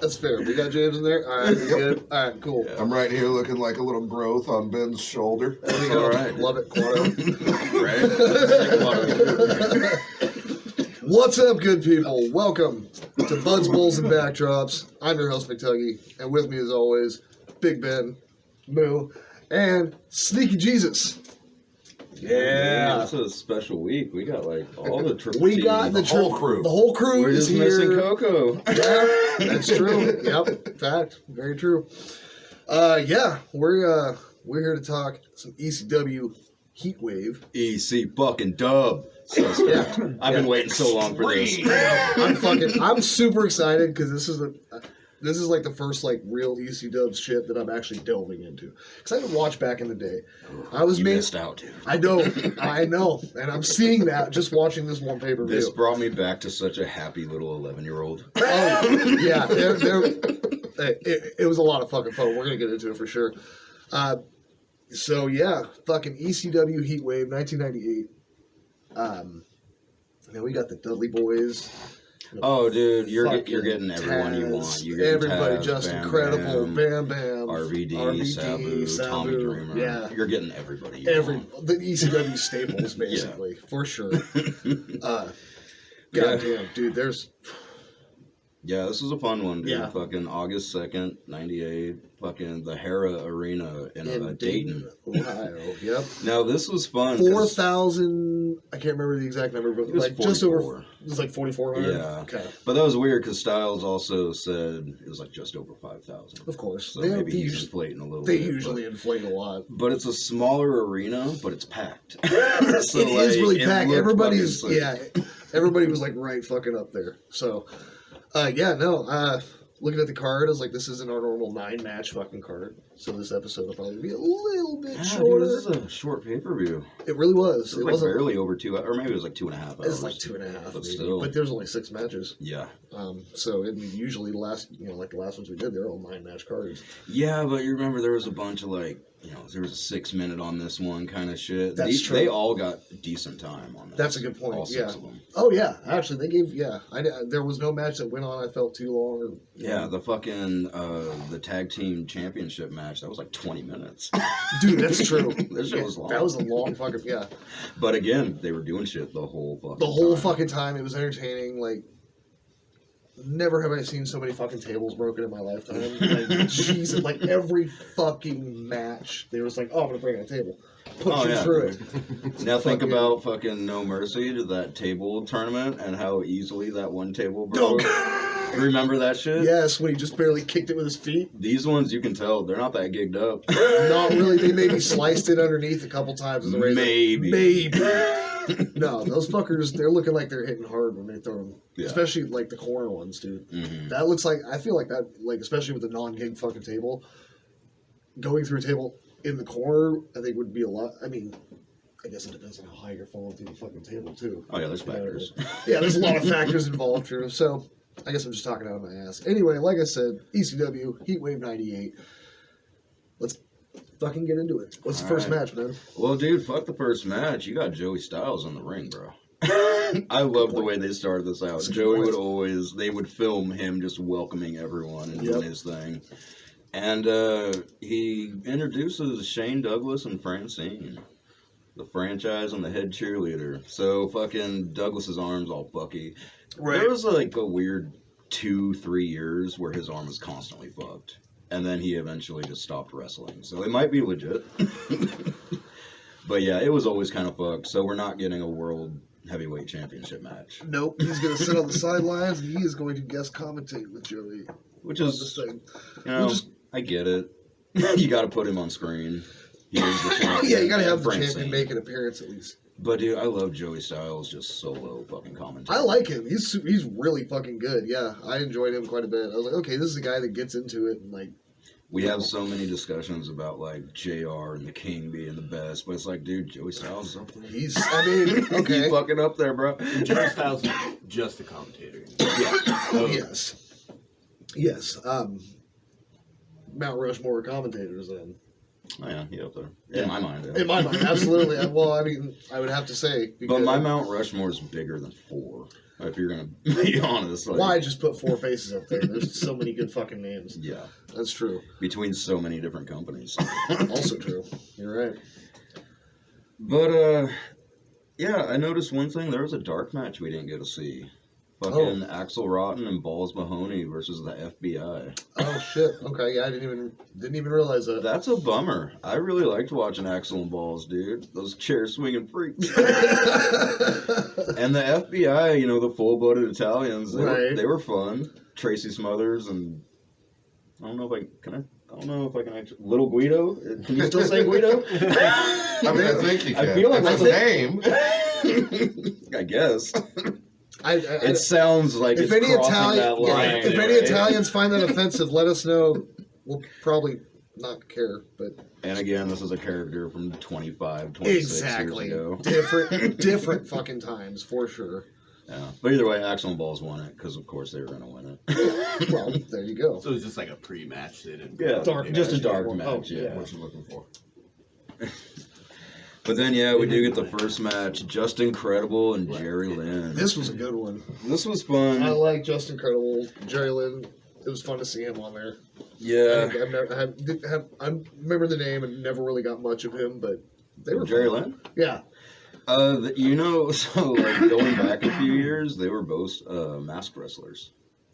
That's fair. We got James in there. All right, good. All right, cool. Yeah. I'm right here looking like a little growth on Ben's shoulder. There we go. All right. Love it, Quado. Right? What's up, good people? Welcome to Buds, Bowls, and Backdrops. I'm your host, McTuggy, and with me, as always, Big Ben, Moo, and Sneaky Jesus. Yeah, it's a special week. We got like all the triple We team. got the whole crew. The whole crew We're is just here. missing Coco. Yeah, that's true. Yep, fact, very true. Yeah, we're here to talk some ECW Heatwave. EC fucking dub. So Yeah, I've been waiting so long for this. I'm super excited because this is like the first like real ECW shit that I'm actually delving into. Because I didn't watch back in the day. You missed out, dude. I know, and I'm seeing that just watching this one pay per view. This brought me back to such a happy little 11-year-old. Oh yeah, it was a lot of fucking fun. We're gonna get into it for sure. So yeah, fucking ECW Heatwave 1998. Then we got the Dudley Boys. Oh, dude, you're getting everyone you want. You get everybody, Taz, just Bam incredible. Bam, Bam, RVD, Sabu, Tommy Dreamer. Yeah, you're getting everybody. Want. The ECW staples, basically, for sure. Goddamn, dude, there's. Yeah, this was a fun one, dude. Yeah. Fucking August 2nd, 98. Fucking the Hera Arena in Dayton, Ohio. Yep. Now, this was fun. 4,000. I can't remember the exact number, but it was like 44. just over. It was like 4,400. Yeah. Okay. But that was weird because Styles also said it was like just over 5,000. Of course. So maybe he's inflating a little They bit. usually inflate a lot. But it's a smaller arena, but it's packed. So It is really packed. Everybody was like right fucking up there. So, looking at the card, I was like, this isn't our normal 9-match fucking card. So this episode will probably be a little bit shorter. Dude, this is a short pay-per-view. It really was. It was like barely over 2 hours, or maybe it was like 2.5 hours. It was like 2.5, but maybe. still. But there's only 6 matches. Yeah. So usually the last ones we did, they're all 9-match cards. Yeah, but you remember there was a bunch of like, there was a 6-minute on this one kind of shit. That's true. They all got decent time on this. That's a good point. All 6 of them. Oh yeah, actually they gave there was no match that went on. I felt too long. Yeah, the fucking the tag team championship match that was like 20 minutes. Dude, that's true. This shit was long. That was a long fucking But again, they were doing shit the whole fucking time. It was entertaining. Like, never have I seen so many fucking tables broken in my lifetime. Like, Jesus, like every fucking match, they was like, "Oh, I'm gonna bring in a table, push you through it." Now think about fucking No Mercy to that table tournament and how easily that one table broke. You remember that shit? Yes, when he just barely kicked it with his feet. These ones, you can tell they're not that gigged up. Not really. They maybe sliced it underneath a couple times as a razor. Maybe. No, those fuckers, they're looking like they're hitting hard when they throw them. Yeah. Especially, like, the corner ones, dude. Mm-hmm. That looks like, I feel like that, like, especially with the non-gig fucking table, going through a table in the corner, I think would be a lot, I mean, I guess it depends on how high you're falling through the fucking table, too. Oh, yeah, there's factors. Yeah, there's a lot of factors involved here. So, I guess I'm just talking out of my ass. Anyway, like I said, ECW, Heatwave 98. Let's fucking get into it. What's the first match, man? Well, dude, fuck the first match. You got Joey Styles in the ring, bro. I love the way they started this out. Joey they would film him just welcoming everyone and doing his thing. And he introduces Shane Douglas and Francine, the franchise and the head cheerleader. So fucking Douglas's arm's all bucky. Right. There was like a weird 2-3 years where his arm was constantly fucked. And then he eventually just stopped wrestling. So it might be legit. But yeah, it was always kind of fucked. So we're not getting a world heavyweight championship match. Nope. He's going to sit on the sidelines and he is going to guest commentate with Joey. Which is, I get it. You got to put him on screen. He is the champion. Yeah, you got to have the champion make an appearance at least. But dude, I love Joey Styles just solo fucking commentary. I like him. He's really fucking good. Yeah, I enjoyed him quite a bit. I was like, okay, this is a guy that gets into it and like. We have so many discussions about like JR and the King being the best, but it's like, dude, Joey Styles is up there. Okay. He's fucking up there, bro. Joey Styles is just a commentator. Yeah. Yes. Mount Rushmore commentators then. Oh yeah, he up there. In my mind. Yeah. In my mind, absolutely. Well, I mean, I would have to say. But my Mount Rushmore is bigger than 4. If you're gonna be honest. Like, why just put 4 faces up there? There's so many good fucking names. Yeah. That's true. Between so many different companies. Also true. You're right. But yeah, I noticed one thing. There was a dark match we didn't get to see. Fucking Axel Rotten and Balls Mahoney versus the FBI. Oh shit. Okay, yeah, I didn't even realize that. That's a bummer. I really liked watching Axel and Balls, dude. Those chair swinging freaks. And the FBI, you know, the full-blooded Italians, they were fun. Tracy Smothers and I don't know if I can actually. Little Guido? Can you still say Guido? I mean, I think you can. I feel like that's a name. I guess. It sounds like if it's any crossing that line. If any Italians find that offensive, let us know. We'll probably not care. But and again, this is a character from 25, 26 years ago. Different fucking times for sure. Yeah, but either way, Axel and Balls won it because, of course, they were going to win it. Well, there you go. So it was just like a pre-match. They didn't. Yeah, just a dark match. Oh, yeah, what you're looking for. But then, yeah, we do get the first match: Justin Credible and Jerry Lynn. This was a good one. This was fun. I like Justin Credible, Jerry Lynn. It was fun to see him on there. Yeah, I remember the name and never really got much of him, but they were Jerry fun. Lynn. Yeah. You know, so like going back a few years, they were both masked wrestlers.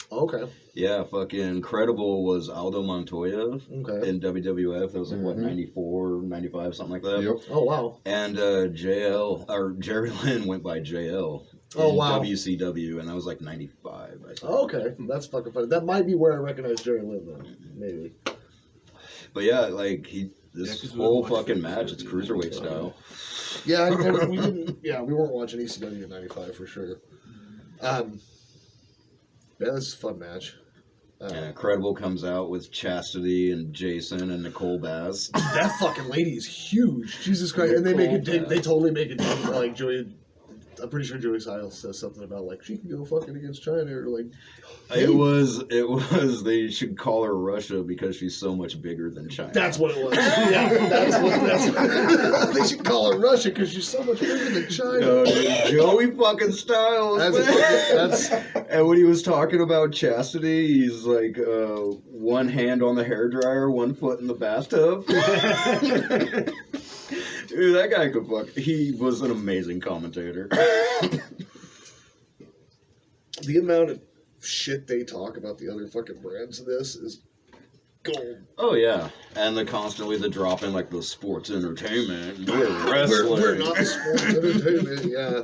Okay. Yeah, fucking Credible was Aldo Montoya in WWF. That was like, what, 94, 95, something like that? Yep. Oh, wow. And Jerry Lynn went by JL in WCW, and that was like 95, I think. Oh, okay. That's fucking funny. That might be where I recognize Jerry Lynn, then. Maybe. But yeah, like, this whole fucking match, it's cruiserweight style. Yeah, we didn't. Yeah, we weren't watching ECW in '95 for sure. Yeah, this is a fun match. Credible comes out with Chastity and Jason and Nicole Baz. That fucking lady is huge. Jesus Christ! And they make it. They totally make it like Joey. I'm pretty sure Joey Styles says something about like she can go fucking against China or like. Hey. It was. They should call her Russia because she's so much bigger than China. That's what it was. Yeah, that's what. They should call her Russia because she's so much bigger than China. No, dude, Joey fucking Styles. That's. And when he was talking about Chastity, he's like, one hand on the hairdryer, one foot in the bathtub. Dude, that guy could fuck. He was an amazing commentator. The amount of shit they talk about the other fucking brands of this is gold. Oh yeah, and constantly the drop in like the sports entertainment. We're wrestling. We're not sports entertainment. Yeah.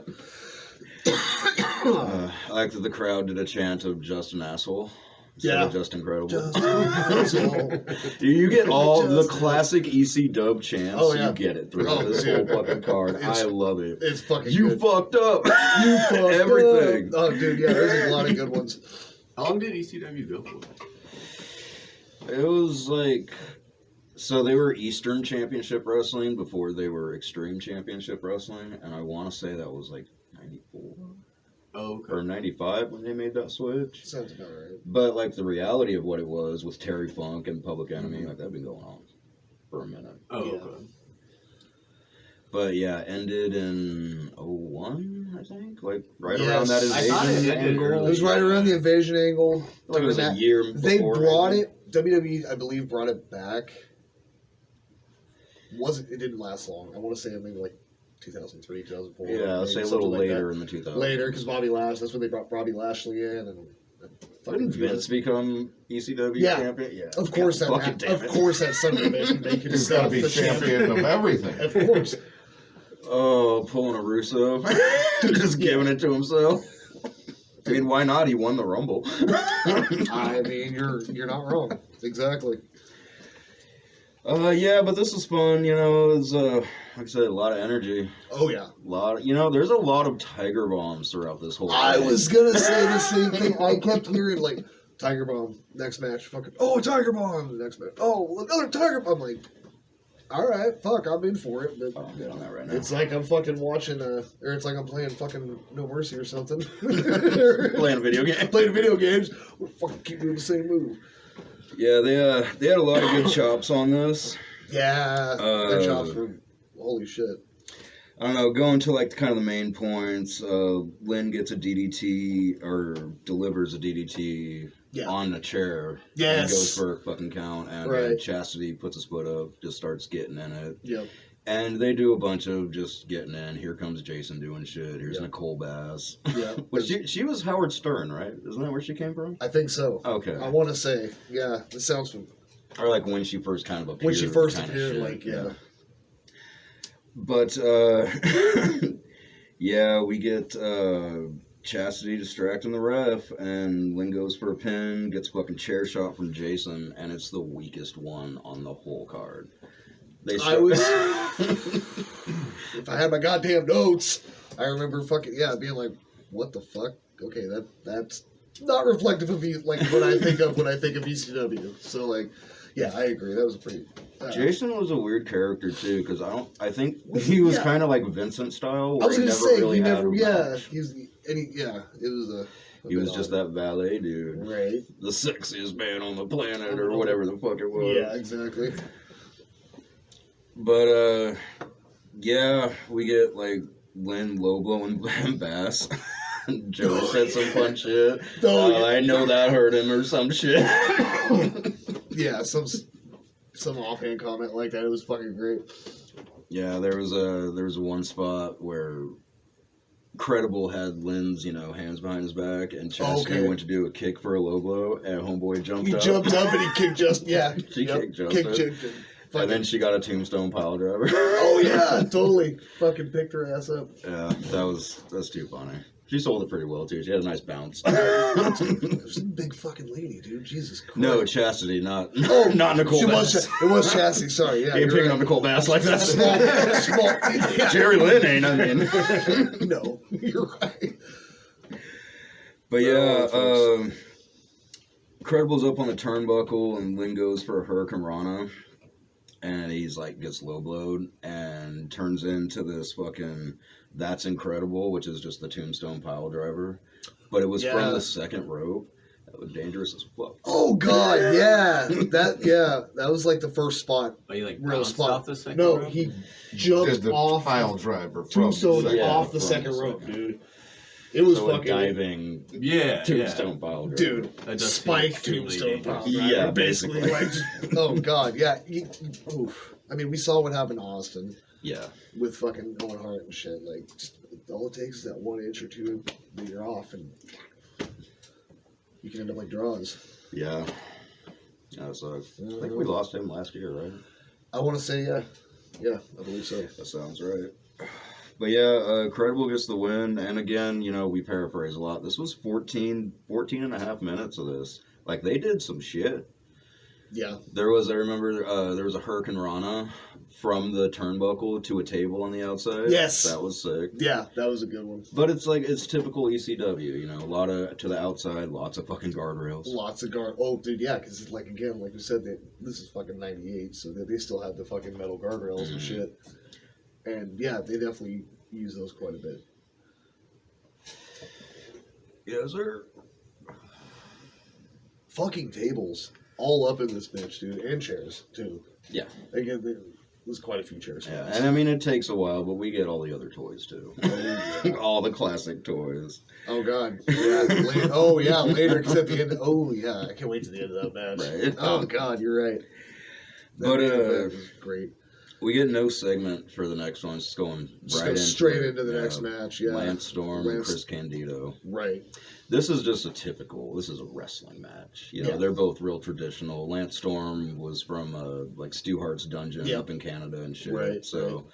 I like that the crowd did a chant of Justin Asshole. Yeah. Justin Credible. Justin. You get all the classic EC dub chants. Oh, yeah. You get it through this whole fucking card. I love it. It's fucking You good. fucked up. You fucked everything. Up. Oh, dude, yeah, there's a lot of good ones. How long did ECW go for? It was like... So they were Eastern Championship Wrestling before they were Extreme Championship Wrestling. And I want to say that was like 94. Oh, okay. Or 95 when they made that switch. Sounds about right. But like the reality of what it was with Terry Funk and Public Enemy, like that'd been going on for a minute. Oh, yeah. okay. But yeah, ended in 01, I think, like right Yes. around that I thought it invasion ended angle. It was right around the invasion angle. Like it was a year before. They brought maybe. it. WWE, I believe, brought it back. It didn't last long. I want to say maybe like 2003, 2004. Yeah, I'll say a little later in the 2000s. Later, because that's when they brought Bobby Lashley in, and Didn't Vince become ECW champion? Yeah. Of course that. Of course that son of a bitch make He's got to be champion of everything. Of course. Oh, pulling a Russo, just giving it to himself. I mean, why not? He won the Rumble. I mean, you're not wrong. Exactly. Yeah, but this is fun. You know, it's like I said, a lot of energy. Oh yeah. There's a lot of Tiger Bombs throughout this whole. I thing. was gonna say the same thing. I kept hearing like Tiger Bomb next match. Fucking Tiger Bomb next match. Oh, another Tiger Bomb. I'm like, all right, fuck, I'm in for it. But I'm good on that right now. it's like I'm fucking watching, or it's like I'm playing fucking No Mercy or something. Playing a video game. Playing video games. We fucking keep doing the same move. Yeah, they had a lot of good chops on this. Yeah, their chops were holy shit. I don't know, going to like kind of the main points, Lynn gets a DDT, or delivers a DDT on the chair. Yes. And goes for a fucking count, and Chastity puts his foot up, just starts getting in it. Yep. And they do a bunch of just getting in. Here comes Jason doing shit. Here's Nicole Bass. Yeah. she was Howard Stern, right? Isn't that where she came from? I think so. Okay. I want to say, yeah, it sounds familiar. Or like when she first kind of appeared. When she first appeared, like, yeah. But, yeah, we get Chastity distracting the ref, and Lynn goes for a pin, gets a fucking chair shot from Jason, and it's the weakest one on the whole card. If I had my goddamn notes, I remember being like, what the fuck? Okay, that's not reflective of like what I think of when I think of ECW. So like, yeah, I agree. That was a pretty. Jason was a weird character too, because I think he was kind of like Vincent style. I was gonna say he never. He was just that valet dude, right? The sexiest man on the planet, or whatever the fuck it was. Yeah, exactly. But yeah, we get like Lynn low blowing Bass. Joe said some fun shit. I know that hurt him or some shit. Yeah, some offhand comment like that. It was fucking great. Yeah, there was a one spot where Credible had Lynn's, hands behind his back, and Chastity went to do a kick for a low blow, and Homeboy jumped up. He jumped up and he kicked She kicked Justin. And then she got a tombstone pile driver. Oh yeah, totally. Fucking picked her ass up. Yeah, that's too funny. She sold it pretty well too. She had a nice bounce. She's a big fucking lady, dude. Jesus Christ. No, Chastity, not Nicole Bass. It was Chastity. Sorry, yeah. Ain't picking up Nicole Bass like that. Small. Yeah. Jerry Lynn ain't. I mean, no, you're right. But yeah, Credible's up on the turnbuckle, and Lynn goes for a Hurricane Rana. And he's like, gets low blowed and turns into this fucking That's Incredible, which is just the tombstone pile driver. But it was from the second rope. That was dangerous as fuck. Oh god, yeah. That was like the first spot. Oh, you like real spot. Off the second no, rope? he jumped off pile driver tombstone off the second rope, dude. It was fucking diving. Tombstone pile driver. Dude, that spike tombstone pile driver. Yeah, basically. Like, oh god, yeah. I mean, we saw what happened to Austin. Yeah. With fucking Owen Hart and shit. Like, just, all it takes is that 1 inch or two that you're off, and you can end up like draws. Yeah. Yeah, so I think we lost him last year, right? I want to say, yeah. Yeah, I believe so. That sounds right. But yeah, Credible gets the win, and again, we paraphrase a lot. This was 14 and a half minutes of this. Like, they did some shit. Yeah. I remember there was a Hurricane Rana from the turnbuckle to a table on the outside. Yes. That was sick. Yeah, that was a good one. But it's typical ECW, a lot of to the outside, lots of fucking guardrails. Lots of Oh, dude, yeah, because like we said, this is fucking 98, so they still have the fucking metal guardrails and shit. And yeah, they definitely use those quite a bit. Yes, sir. Fucking tables all up in this bitch, dude, and chairs too. Yeah. Again, there's quite a few chairs. Yeah, and I mean it takes a while, but we get all the other toys too. All the classic toys. Oh god. Yeah. Later. Because at the end. Oh yeah, I can't wait to the end of that match. Right. Oh god, you're right. But was great. We get no segment for the next one. It's just going straight into the next match. Yeah. Lance Storm and Chris Candido. Right. This is just this is a wrestling match. They're both real traditional. Lance Storm was from like Stu Hart's dungeon up in Canada and shit. Right. So,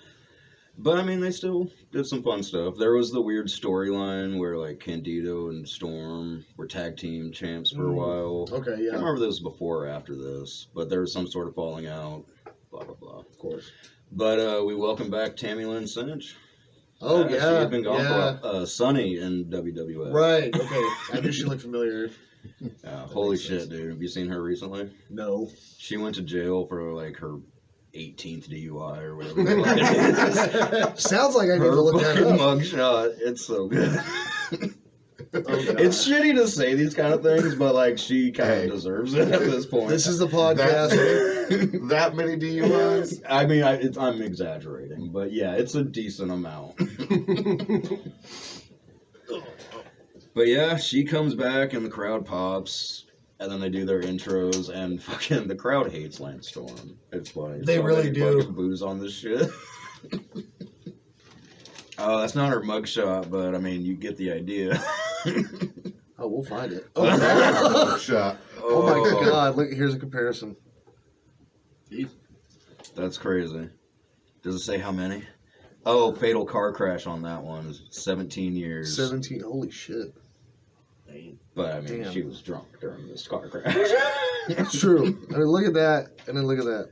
but I mean, they still did some fun stuff. There was the weird storyline where like Candido and Storm were tag team champs for a while. Okay, yeah. I can't remember if this was before or after this, but there was some sort of falling out. Blah blah blah. Of course. But we welcome back Tammy Lynn Cinch. Oh yeah, she had been gone for Sunny in WWF. Right. Okay. I knew she looked familiar. Holy shit, dude! Have you seen her recently? No. She went to jail for like her 18th DUI or whatever. Sounds like I need to look that up. Mugshot. It's so good. It's shitty to say these kind of things, but like she kind of deserves it at this point. This is the podcast. That many DUIs? I mean, I'm exaggerating, but yeah, it's a decent amount. But yeah, she comes back and the crowd pops, and then they do their intros, and fucking the crowd hates Lance Storm. It's funny. They really do. Fucking booze on this shit. Oh, that's not her mugshot, but I mean, you get the idea. Oh, we'll find it. Oh, shot. Oh my god! Look, here's a comparison. That's crazy. Does it say how many? Oh, fatal car crash on that one. 17 years. 17. Holy shit. But I mean, Damn. she was drunk during this car crash. It's true. I mean, look at that, and then look at that.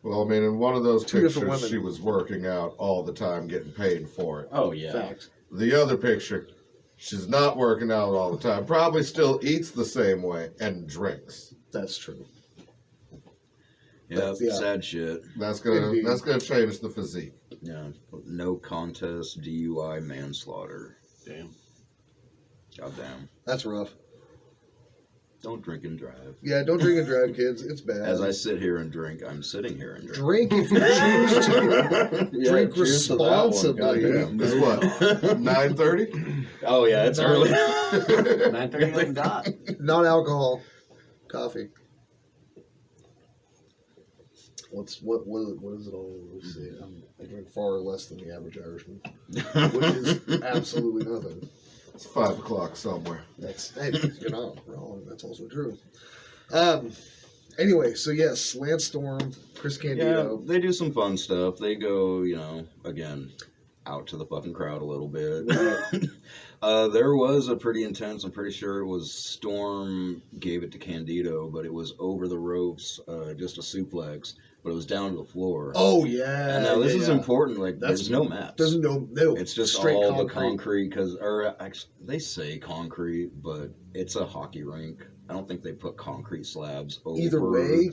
Well, I mean, in one of those Two different pictures, women. she was working out all the time, getting paid for it. Oh yeah. Fact. The other picture, she's not working out all the time. Probably still eats the same way and drinks. That's true. Yeah, Yeah. sad shit. That's gonna change the physique. Yeah, no contest, DUI, manslaughter. Damn. Goddamn. That's rough. Don't drink and drive. Yeah, don't drink and drive, kids. It's bad. As I sit here and drink, I'm sitting here and drink. Drink if you choose to. Yeah, Drink cheers to that one, responsibly. goddamn. It's what? 9:30? Oh yeah, it's early. 9:30 on the dot. Non-alcohol coffee. What is it all? Let's see. I drink far less than the average Irishman, which is absolutely nothing. It's 5 o'clock somewhere. Hey, you're not wrong. That's also true. Anyway, so yes, Lance Storm, Chris Yeah, Candido. they do some fun stuff. They go, again, out to the fucking crowd a little bit. There was a pretty intense, I'm pretty sure it was Storm gave it to Candido, but it was over the ropes, just a suplex, but it was down to the floor. Oh yeah. And now this is yeah. important, like there's no mats. There's no. It's just straight all concrete. the concrete, or actually, they say concrete, but it's a hockey rink. I don't think they put concrete slabs over. Either way,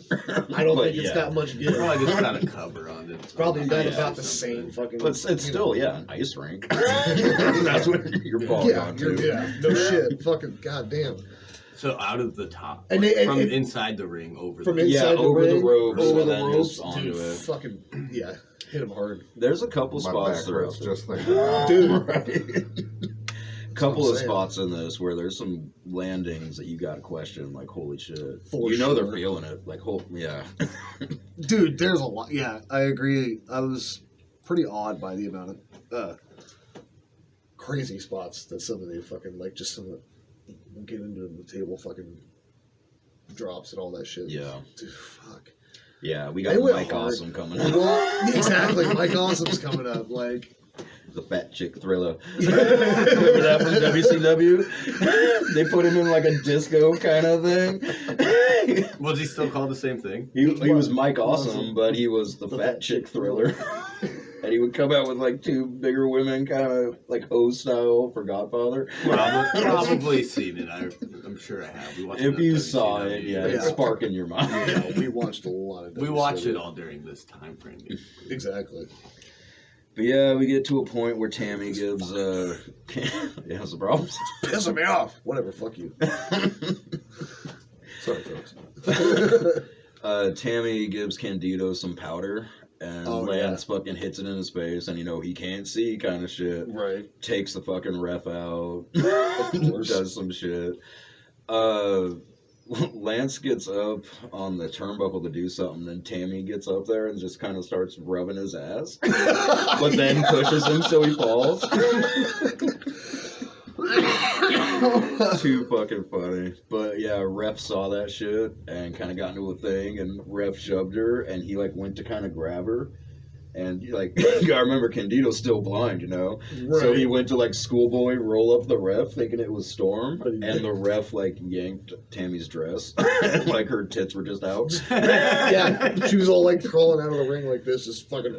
I don't But think it's got much good. Probably just got a cover on it. It's probably got Yeah, about the same fucking. But it's still, an ice rink. That's what you're falling onto. No shit. Fucking goddamn. So out of the top, And like, they- from and- inside the ring over From the inside the over the ring, ropes, over and the then ropes, just onto dude, it. fucking hit him hard, There's a couple My spots back throughout hurts the just thinking about it. dude. Right. Couple I'm of saying. spots in this where there's some landings that you got to question, like holy shit. For they're sure. feeling it, like yeah. Dude, there's a lot. Yeah, I agree. I was pretty awed by the amount of crazy spots that some of the fucking just some of the get into the table fucking drops and all that shit. Yeah. Dude, fuck. Yeah, we They got went Mike hard. Awesome coming up. Well, exactly. Mike Awesome's coming up. Like, The fat chick thriller. Remember that from WCW? They put him in like a disco kind of thing. Was he still called the same thing? He was Mike Awesome, but he was the fat chick thriller. And he would come out with like two bigger women, kind of like hose style for Godfather. Probably seen it. I'm sure I have. We watched If it on you saw WCW. it, it's spark in your mind. yeah, we watched a lot of. We watched WCW. it all during this time frame. Exactly. But yeah, we get to a point where Tammy gives yeah, what's the problem? Pissing me off. Whatever. Fuck you. Sorry, folks. Tammy gives Candido some powder, and Lance fucking hits it in his face, and he can't see kind of shit. Right. Takes the fucking ref out. Of course. Does some shit. Lance gets up on the turnbuckle to do something, and Tammy gets up there and just kind of starts rubbing his ass, but then pushes him so he falls. Too fucking funny. But yeah, ref saw that shit and kind of got into a thing, and ref shoved her, and he went to kind of grab her. And you gotta remember, Candido's still blind, So Right. he went to schoolboy roll up the ref, thinking it was Storm, But he and didn't. the ref yanked Tammy's dress, and her tits were just out. Yeah, she was all crawling out of the ring like this, just fucking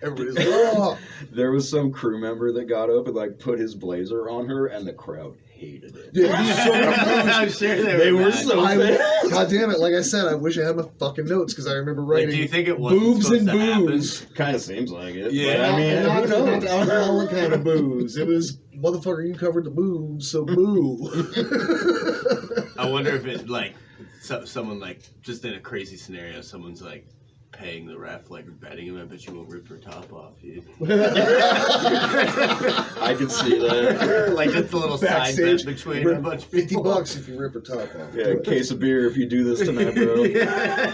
everybody's like, oh. There was some crew member that got up and put his blazer on her, and the crowd hated it. Yeah, I'm sure they were mad. so God damn it! Like I said, I wish I had my fucking notes because I remember Like, writing. do you think it was boobs and booze? Kind of seems like it. Yeah. But, I mean, and who not knows? the alcoholic kind of booze. It was motherfucker. You covered the boobs, so boo. I wonder if it like someone like just in a crazy scenario, someone's like paying the ref, like betting him. I bet you won't rip her top off, dude. I can see that. Like just a little side Backstage, bet between a bunch of people. $50 if you rip her top off. Yeah, a case of beer if you do this tonight, bro. Yeah.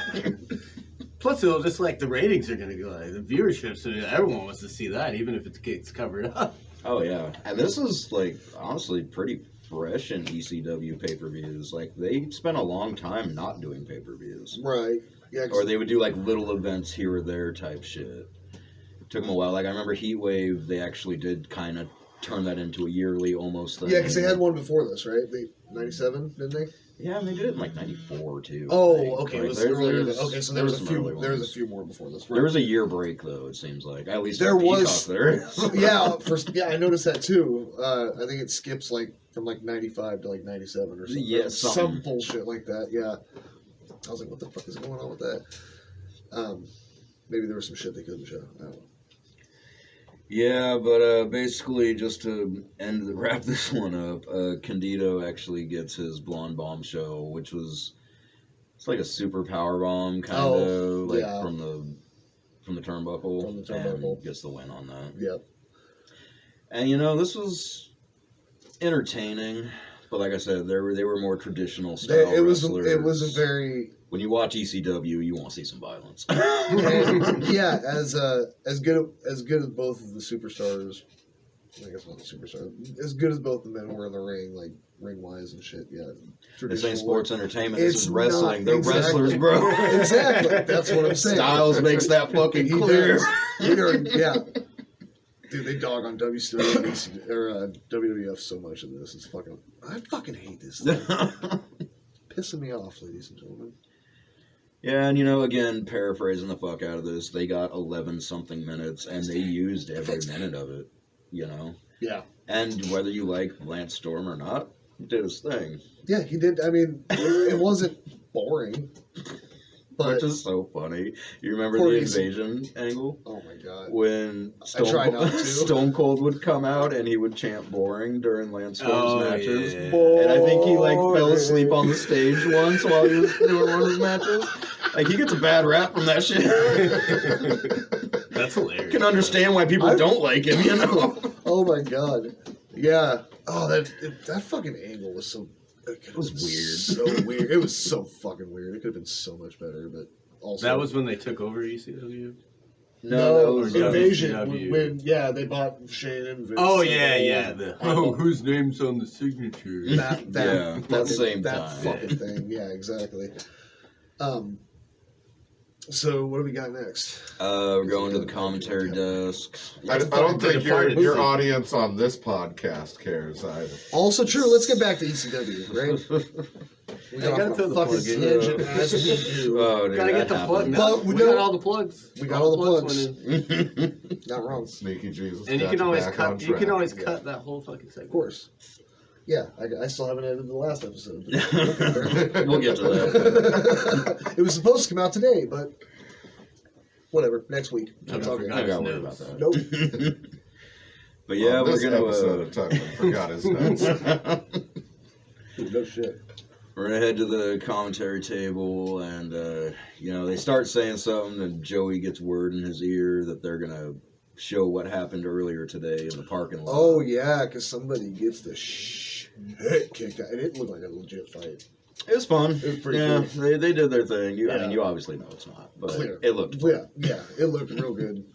Plus, it'll just like the ratings are gonna go, like the viewership, so everyone wants to see that, even if it gets covered up. Oh yeah, and this is like honestly pretty fresh in ECW pay-per-views. Like they spent a long time not doing pay-per-views, Right. Yeah. or they would do like little events here or there type shit. Took them a while. Like I remember Heatwave, they actually did kind of turn that into a yearly almost thing. Yeah, because they had one before this, right? They 97, didn't they? Yeah, and they did it in like '94 too. Oh, I think. okay. Like, It was earlier than, there's- okay, so there was a some few. early There was a ones. few more before this. There was a year break though. It seems like at least There on Peacock was- there. yeah, I noticed that too. I think it skips like from like 95 to like 97 or something. Yeah, Some something. bullshit like that. Yeah. I was like, what the fuck is going on with that? Maybe there was some shit they couldn't show. I don't know. Yeah, but basically, just to wrap this one up, Candido actually gets his blonde bombshell, which was it's like a super power bomb kind of like yeah. from the turnbuckle, From the turnbuckle. and gets the win on that. Yep. And this was entertaining, but like I said, they were more traditional style It wrestlers. wasn't very. When you watch ECW, you want to see some violence. And, yeah, as good as both of the superstars. I guess not the superstars. As good as both the men were in the ring, like ring wise and shit. Yeah. This ain't sports entertainment. It's This is wrestling. not, They're exactly. wrestlers, bro. Exactly. That's what I'm saying. Styles makes that fucking He clear. does. Yeah. Dude, they dog on WCW or WWF so much in this. It's fucking. I fucking hate this thing. Pissing me off, ladies and gentlemen. Yeah, and again, paraphrasing the fuck out of this, they got 11-something minutes, and they used every minute of it, Yeah. And whether you like Lance Storm or not, he did his thing. Yeah, he did. I mean, it wasn't boring. But, Which is so funny. You remember For the reason. invasion angle? oh my god. When try not to. Stone Cold would come out and he would chant boring during Lance Storm's matches. Yeah. And I think he fell asleep on the stage once while he was doing one of his matches. Like he gets a bad rap from that shit. That's hilarious. I can understand why people don't like him, Oh my god. Yeah. Oh, that fucking angle was so. It was weird. So weird. It was so fucking weird. It could have been so much better, but also That was when they took over ECW? No, that was Invasion. WCW. When they bought Shane and Vince. Oh, and yeah. all- Whose name's on the signature? that same that time. fucking thing. Yeah, exactly. So what do we got next? We're going to the commentary desk. I don't think your audience on this podcast cares either. Also true. Let's get back to ECW, right? We I gotta off throw a the fucking plug in. tangent as we do. Oh, dude, Gotta get that the plug. happened. Well, We no. got all the plugs. We got all the plugs. went in. Not wrong. Sneaky Jesus. And you got can always back on cut. You track. can always Yeah. cut that whole fucking segment. Of course. Yeah, I still haven't edited the last episode. We'll get to that. It was supposed to come out today, but whatever. Next week. It's all good. I gotta worry about that. Nope. But yeah, On we're this gonna episode of Tucker forgot his notes. No shit. we're gonna head to the commentary table, and they start saying something, and Joey gets word in his ear that they're gonna show what happened earlier today in the parking lot. Oh yeah, because somebody gets the shit kicked out. It looked like a legit fight. It was fun. It was pretty yeah, cool. they did their thing. I Yeah. mean, you obviously know it's not, but Clear. it looked fun. Yeah, it looked real good.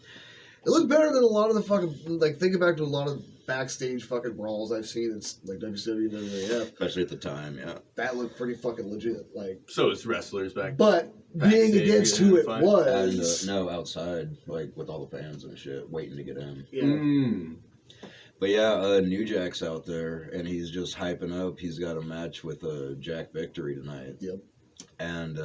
It looked better than a lot of the fucking thinking back to a lot of backstage fucking brawls I've seen. It's like WCW and WAF. Especially at the time, yeah. That looked pretty fucking legit. So it's wrestlers back. But being Backstage, against you who know, it fine. was, And outside, like with all the fans and shit, waiting to get in. yeah. But yeah, New Jack's out there, and he's just hyping up. He's got a match with Jack Victory tonight. Yep. And,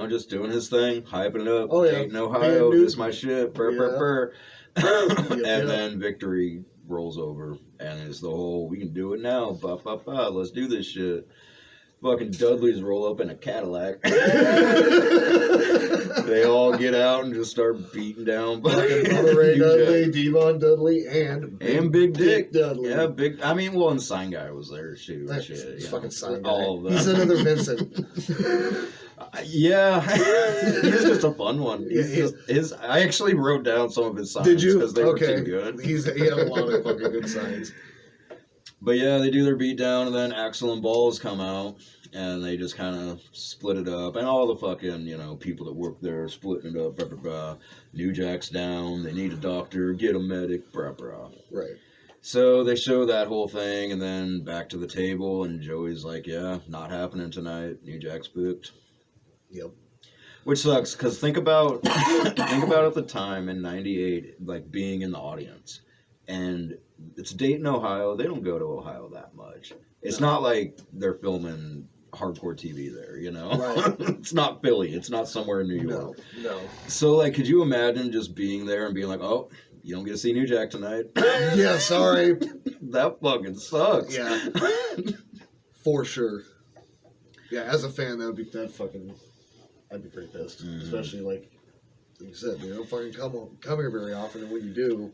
just doing his thing, hyping it up. Oh, yeah. Dayton, Ohio, Being new- this is my shit. Burr, Yeah. burr, burr. And then Victory rolls over, and it's the whole, we can do it now, let's do this shit. Fucking Dudleys roll up in a Cadillac. They all get out and just start beating down. Fucking Brother Ray Dudley, Devon Dudley, and Big Dick Dudley. Yeah, Big. I mean, well, and the sign guy was there too. Shit, fucking sign guy. All of them. He's another Vincent. Yeah, he's just a fun one. I actually wrote down some of his signs. Did you? Because they were too good. He had a lot of fucking good signs. But yeah, they do their beatdown, and then Axel and Balls come out, and they just kind of split it up. And all the fucking, people that work there are splitting it up. Blah, blah, blah. New Jack's down. They need a doctor. Get a medic. Blah, blah. Right. So they show that whole thing, and then back to the table, and Joey's like, yeah, not happening tonight. New Jack's booked. Yep. Which sucks, because think about at the time in '98, like being in the audience, and it's Dayton, Ohio. They don't go to Ohio that much. It's not like they're filming hardcore TV there, Right. It's not Philly. It's not somewhere in New York. No. So, like, could you imagine just being there and being like, oh, you don't get to see New Jack tonight? Yeah, sorry. That fucking sucks. Yeah. For sure. Yeah, as a fan, I'd be pretty pissed. Mm-hmm. Especially like you said, you don't fucking come here very often, and when you do,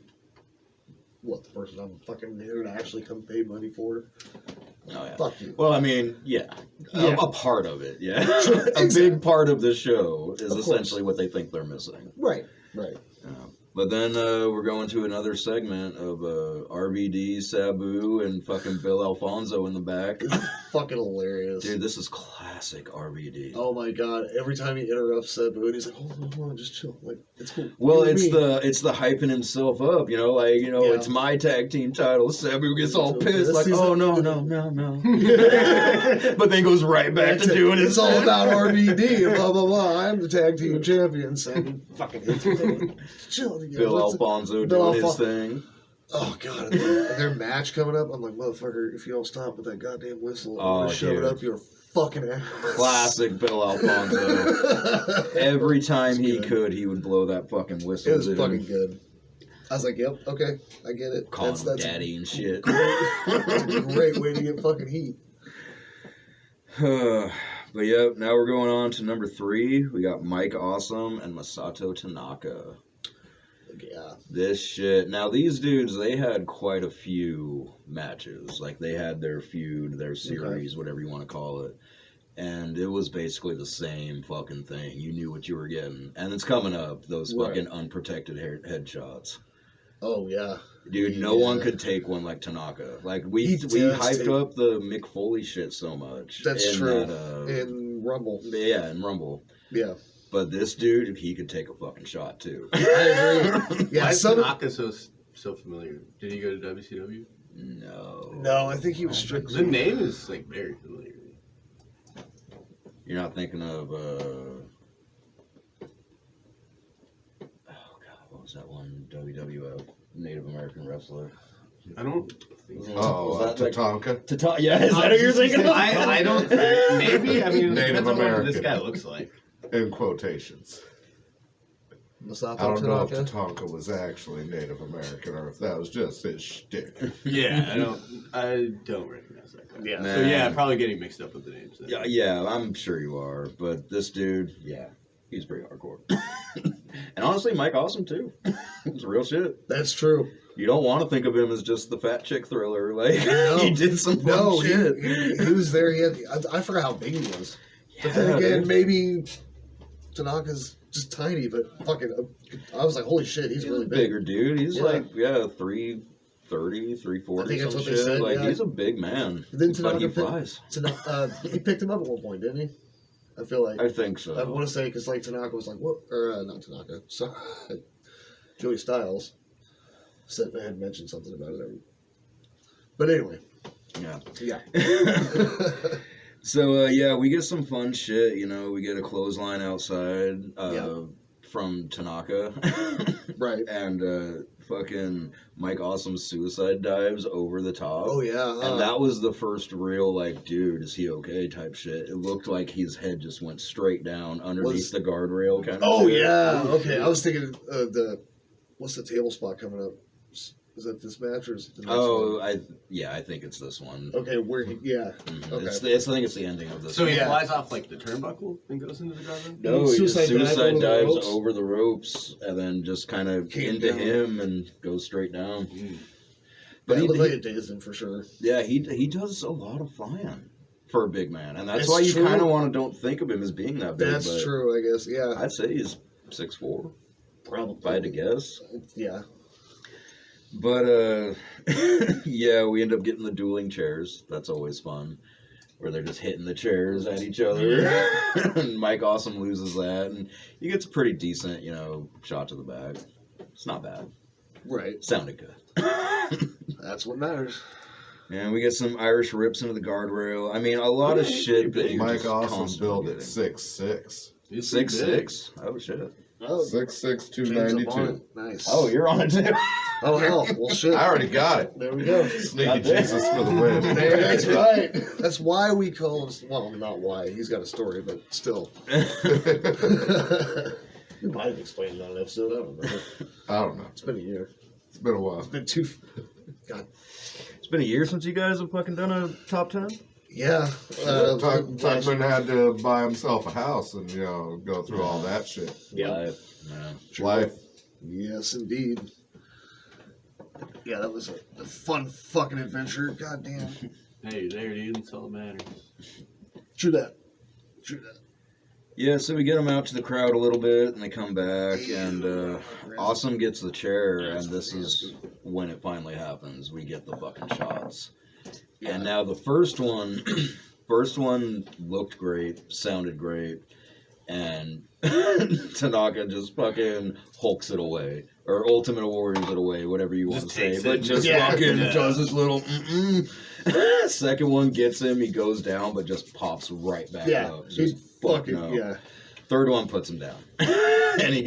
what, the person I'm fucking here to actually come pay money for? Oh, yeah. Fuck you. Well, I mean, yeah. A part of it, yeah. Exactly. A big part of the show is essentially what they think they're missing. Right. But then we're going to another segment of RVD, Sabu, and fucking Bill Alfonso in the back. It's fucking hilarious. Dude, this is classic RVD. Oh my god! Every time he interrupts Sabu, and he's like, "Hold on, just chill. Like, it's cool." Well, it's the hyping himself up, Yeah. It's my tag team title. Sabu gets all pissed, like, He's oh like, no. But then goes right back to doing his It's all thing. about RVD and blah blah blah. I'm the tag team champion. Sabu fucking hates me. Chill. Bill Alfonso doing his thing. Oh god! And their match coming up, I'm like, motherfucker, if you don't stop with that goddamn whistle, I'm gonna shove it up your fucking ass. Classic Bill Alfonso. Every time he could, he would blow that fucking whistle. It was fucking good. I was like, yep, okay, I get it. Calling him daddy and shit. That's a great way to get fucking heat. But yeah, now we're going on to number 3. We got Mike Awesome and Masato Tanaka. Yeah. This shit. Now, these dudes, they had quite a few matches. Like, they had their feud, their series, whatever you want to call it. And it was basically the same fucking thing. You knew what you were getting. And it's coming up, those fucking unprotected headshots. Oh, yeah. Dude, no one could take one like Tanaka. Like, we hyped up the Mick Foley shit so much. That's true. In Rumble. Yeah, in Rumble. Yeah. But this dude, he could take a fucking shot, too. I agree. Yeah, why is Tanaka so familiar? Did he go to WCW? No, I think he was strictly... The name is, like, very familiar. You're not thinking of, oh, God, what was that one? WWF, Native American wrestler. I don't think so. Oh, Tatanka? Yeah, is that what you're thinking of? I don't... Maybe? I mean, Native depends on American. what this guy looks like. In quotations. Masato I don't know if Tanaka. Tatanka was actually Native American or if that was just his shtick. Yeah, I don't recognize that guy. Yeah. So yeah, probably getting mixed up with the names. Then. Yeah, I'm sure you are. But this dude, yeah, he's pretty hardcore. And honestly, Mike Awesome, too. It's real shit. That's true. You don't want to think of him as just the fat chick thriller. Like, No. he did some fun shit. He was there. I forgot how big he was. But then again, maybe Tanaka's just tiny, but fucking, I was like, holy shit, he's really big. Bigger dude. He's like 330, 340. I think that's some what they shit. said, Like, yeah. he's a big man. Then But he Tanaka flies. he picked him up at one point, didn't he? I feel like. I think so. I want to say, because like Tanaka was like, what? Or not Tanaka, sorry. Joey Styles had mentioned something about it. But anyway. Yeah. Yeah. So, we get some fun shit, we get a clothesline outside from Tanaka. Right. And fucking Mike Awesome's suicide dives over the top. Oh, yeah. And that was the first real, like, dude, is he okay type shit. It looked like his head just went straight down underneath the guardrail kind of Oh, shit. yeah. Okay, I was thinking what's the table spot coming up? Is that this match or is it the next Oh, one? I think it's this one. Okay, where he, yeah. Mhm. Okay. I think it's the ending of this. So one. he Yeah. flies off like the turnbuckle and goes into the garden? No, he just Suicide dive suicide over the dives ropes? over the ropes and then just kind of Came into down. him and goes straight down. Mm. But But it looked like it dazed him for sure. yeah, he does a lot of flying for a big man, and that's It's why you true. kind of want to don't think of him as being that big. That's but true, I guess. Yeah. I'd say he's 6'4", Probably. if I had to guess. Yeah. But yeah, we end up getting the dueling chairs. That's always fun, where they're just hitting the chairs at each other. And Mike Awesome loses that, and he gets a pretty decent, shot to the back. It's not bad. Right. Sounded good. That's what matters. And we get some Irish rips into the guardrail. I mean, a lot of shit that you Mike just Awesome constantly built getting. at 6'6". He's pretty big. 6'6". Oh shit. Oh, 6'6", James up on 292. it. Nice. Oh, you're on it too. Oh, hell. Well, shit. I already got it. There we go. Sneaky Goddamn. Jesus for the win. That's right. That's why we call him. Well, not why. He's got a story, but still. You might have explained it on an episode. I don't remember. I don't know. It's been a year. It's been a while. It's been two. God. It's been a year since you guys have fucking done a top 10. Yeah. Tuckman had to buy himself a house and, go through all that shit. Yeah. Life. Yeah. Life. Yes, indeed. Yeah, that was a fun fucking adventure. God damn. Hey, there, dude. That's all that matters. True that. True that. Yeah, so we get them out to the crowd a little bit, and they come back, and Awesome gets the chair, and this is when it finally happens. We get the fucking shots. And now the first one looked great, sounded great, and Tanaka just fucking hulks it away. Or Ultimate Warriors it away, whatever you want to say. takes But it. just Yeah. fucking Yeah. does this little Second one gets him, he goes down, but just pops right back Yeah. up. He Just fucking, no. yeah. Third one puts him down. And I think he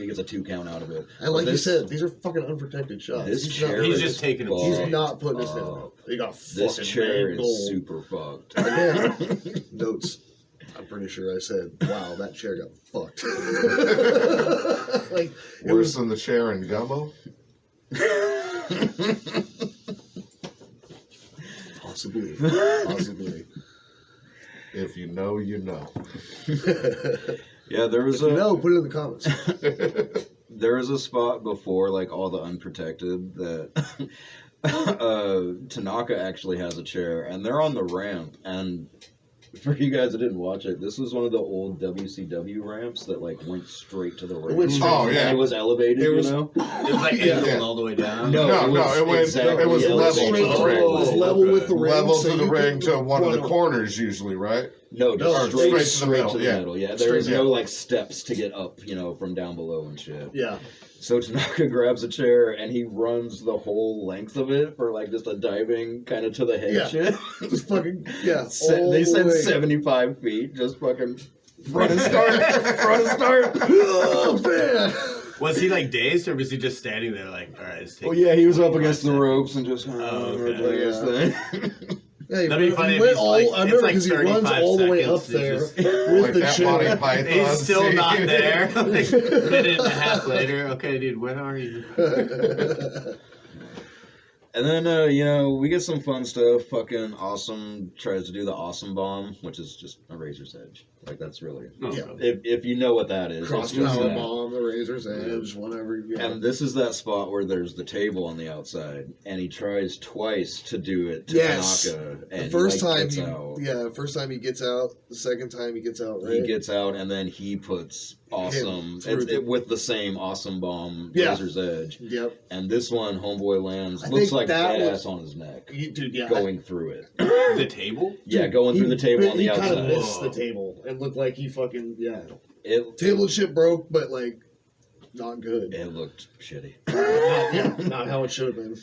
gets a 2 count out of it. And like But you said, these are fucking unprotected shots. this He's chair not, He's is just taking a he's fucked not putting us up. down. He got This fucking chair mangled. is super fucked. Again, notes. I'm pretty sure I said, wow, that chair got fucked. Like, it Worse was, than the chair in Gumbo? possibly. Possibly. If you know, you know. Yeah, there was If you know, put it in the comments. there was a spot before, like all the unprotected, that Tanaka actually has a chair, and they're on the ramp. And for you guys that didn't watch it, this was one of the old WCW ramps that like went straight to the ring. went straight Oh, to- yeah. And it was elevated, It was- you know. It was like Yeah. angled all the way down. No, No, it was exactly it was level elevated. to the ring. It was level with the ring. Level so to the you ring could to one of the run corners usually, right? No, No, just straight to the middle. Yeah, there Straight, was no yeah. like steps to get up, from down below and shit. Yeah. So Tanaka grabs a chair and he runs the whole length of it for like just a diving kind of to the head Yeah. shit. Just fucking, yeah. all They the said way. 75 feet, just fucking run and start, run and start. Oh, man. Was he like dazed or was he just standing there like, all right, it's Well, taking yeah, he was up 25 against the seconds. ropes and just okay. doing his thing. Yeah, That'd be funny he if went he's all, like- I it's remember like because he runs 35 all the way up seconds, there it's with Like the that Monty chair. Python He's still scene. not there. Like, a minute and a half later. Okay, dude, where are you? And then, we get some fun stuff. Fucking Awesome tries to do the Awesome Bomb, which is just a razor's edge. Like, that's really... No, Yeah. bro. If you know what that is. Cross it's just power that. bomb, the razor's edge, whatever. Yeah. And this is that spot where there's the table on the outside, and he tries twice to do it to Yes. Tanaka. And The first he, like, time, gets out. first time he gets out. The second time he gets out, right? He gets out, and then he puts Awesome through with the same Awesome Bomb, Yeah. razor's edge. Yep. And this one, Homeboy lands, I looks think like that badass was- on his neck, Dude, yeah. going through it. The table? Yeah, going through the table on the He kind of outside. missed the table and looked like he fucking, It Table and shit broke, but like, not good. it looked shitty. Not how it should have been.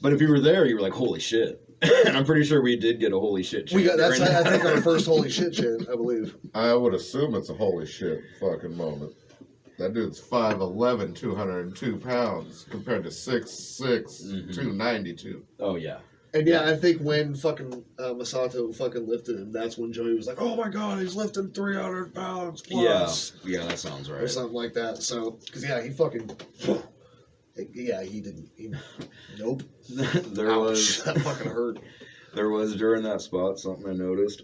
But if you were there, you were like, holy shit. And I'm pretty sure we did get a holy shit chant. We got that's during I that. think our first holy shit chant, I believe. I would assume it's a holy shit fucking moment. That dude's 5'11", 202 pounds compared to 6'6", 292. Oh, yeah. And yeah, I think when fucking Masato fucking lifted him, that's when Joey was like, "Oh my god, he's lifting 300 pounds plus." Yeah, that sounds Or right. something like that. So, because yeah, he fucking Yeah, he didn't. Nope. There Ouch, was that fucking hurt. There was during that spot something I noticed.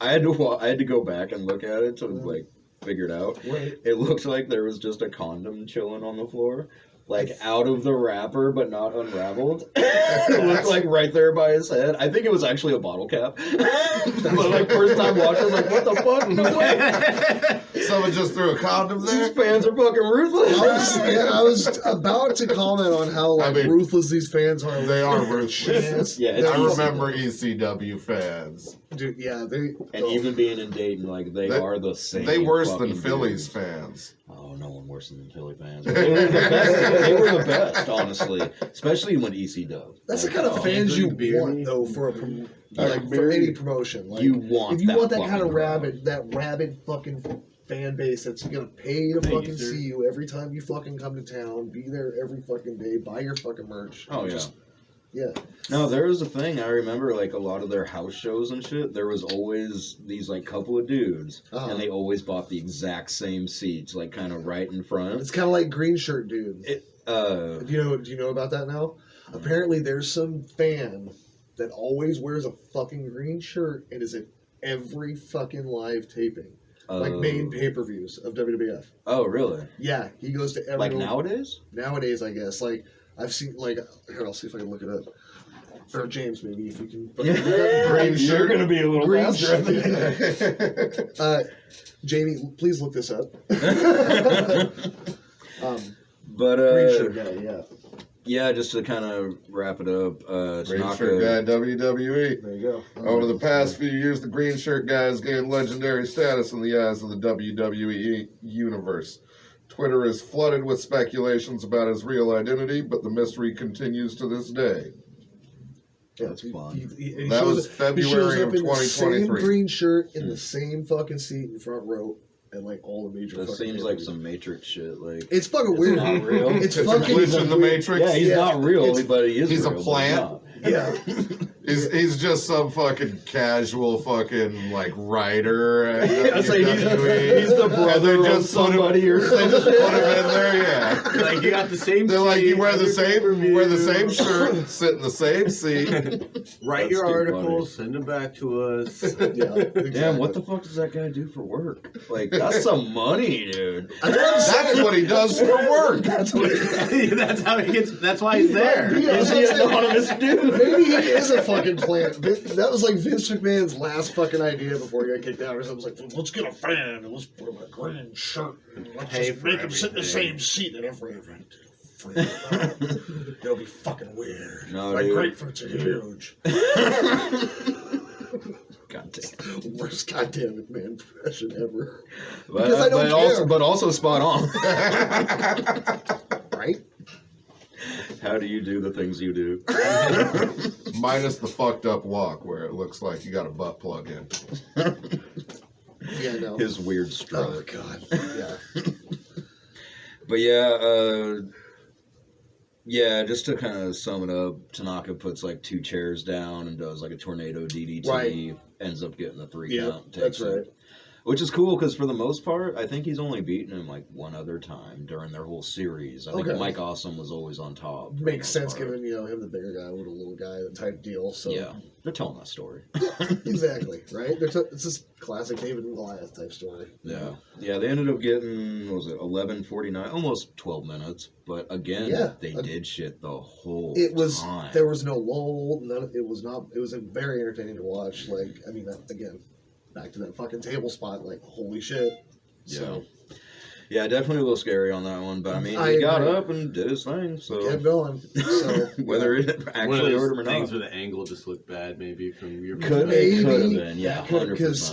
I had to go back and look at it to like figure it out. Right. It looked like there was just a condom chilling on the floor, like out of the wrapper but not unraveled. It looked like right there by his head. I think it was actually a bottle cap. But like first time watching, I was like, what the fuck? No way. Someone just threw a condom there. These fans are fucking ruthless. I was about to comment on how ruthless these fans are. They are ruthless. Yeah, I remember ECW fans. Dude, yeah, even being in Dayton, like they are the same. They worse than Phillies fans. Oh, no one worse than Philly fans. They were the best. They were the best, honestly, especially when ECW. That's the kind of fans you want, though, for for any promotion. Like, if you want that kind of rabid fucking fan base that's gonna pay to fucking see you every time you fucking come to town, be there every fucking day, buy your fucking merch. Oh yeah. Yeah. No, there was a thing. I remember, like, a lot of their house shows and shit, there was always these, like, couple of dudes, and they always bought the exact same seats, like, kind of right in front. It's kind of like green shirt dudes. Do you know about that now? Apparently, there's some fan that always wears a fucking green shirt and is at every fucking live taping. Like main pay-per-views of WWF. Oh, really? Yeah, he goes to every... Like nowadays? Nowadays, I guess. Like, I've seen, like... Here, I'll see if I can look it up. Or James, maybe, if you can... Green shirt. You're going to be a little faster. Jamie, please look this up. But, green shirt guy, yeah. Yeah, just to kind of wrap it up, Green Shirt Guy WWE. There you go. Over the past few years, the Green Shirt Guy has gained legendary status in the eyes of the WWE universe. Twitter is flooded with speculations about his real identity, but the mystery continues to this day. Yeah, that's fun. That was February of 2023. The same green shirt in the same fucking seat in front row. And like all the major. That seems like some Matrix shit. Like it's fucking weird. Not real. It's fucking glitch in the Matrix. Yeah, he's not real, but he is. He's real, a plant. Yeah. He's just some fucking casual fucking like writer. At he's the brother of somebody or something. They just put him in there, yeah. Like you got the same. They're like you wear the same shirt, sit in the same seat. Write your articles, send them back to us. Yeah, exactly. Damn, what the fuck does that guy do for work? Like that's some money, dude. That's what he does for work. That's what. That's how he gets. That's why he's there. Is he an anonymous dude? Maybe he is a fucking plant. That was like Vince McMahon's last fucking idea before he got kicked out or something. It was like, let's get a fan and let's put him in a green shirt and let's just make him sit in the same seat at every event. It'll be fucking weird. No, my dude. grapefruits are huge. God damn. Worst goddamn McMahon impression ever. But, Because I don't care. but also spot on. Right? How do you do the things you do? Minus the fucked up walk where it looks like you got a butt plug in. Yeah, no. His weird Oh, stroke. God. Yeah. But yeah, just to kind of sum it up, Tanaka puts like 2 chairs down and does like a tornado DDT. Right. Ends up getting the 3 Yeah, count. that's right. Which is cool because for the most part, I think he's only beaten him like one other time during their whole series. I think Mike Awesome was always on top. Makes sense given, him the bigger guy with a little guy type deal. So yeah, they're telling that story. Exactly, right? It's this classic David and Goliath type story. Yeah. Yeah, they ended up getting, what was it, 11:49, almost 12 minutes. But again, they did shit the whole time. There was no lull. It was very entertaining to watch. Like, I mean, again, back to that fucking table spot, like, holy shit. Yeah. So, yeah, definitely a little scary on that one, but I mean, he got up and did his thing, so... Kept going, so... Whether it actually hurt him or not. Things where the angle just looked bad, maybe, from your Could perspective. have been, yeah, 100%. Because,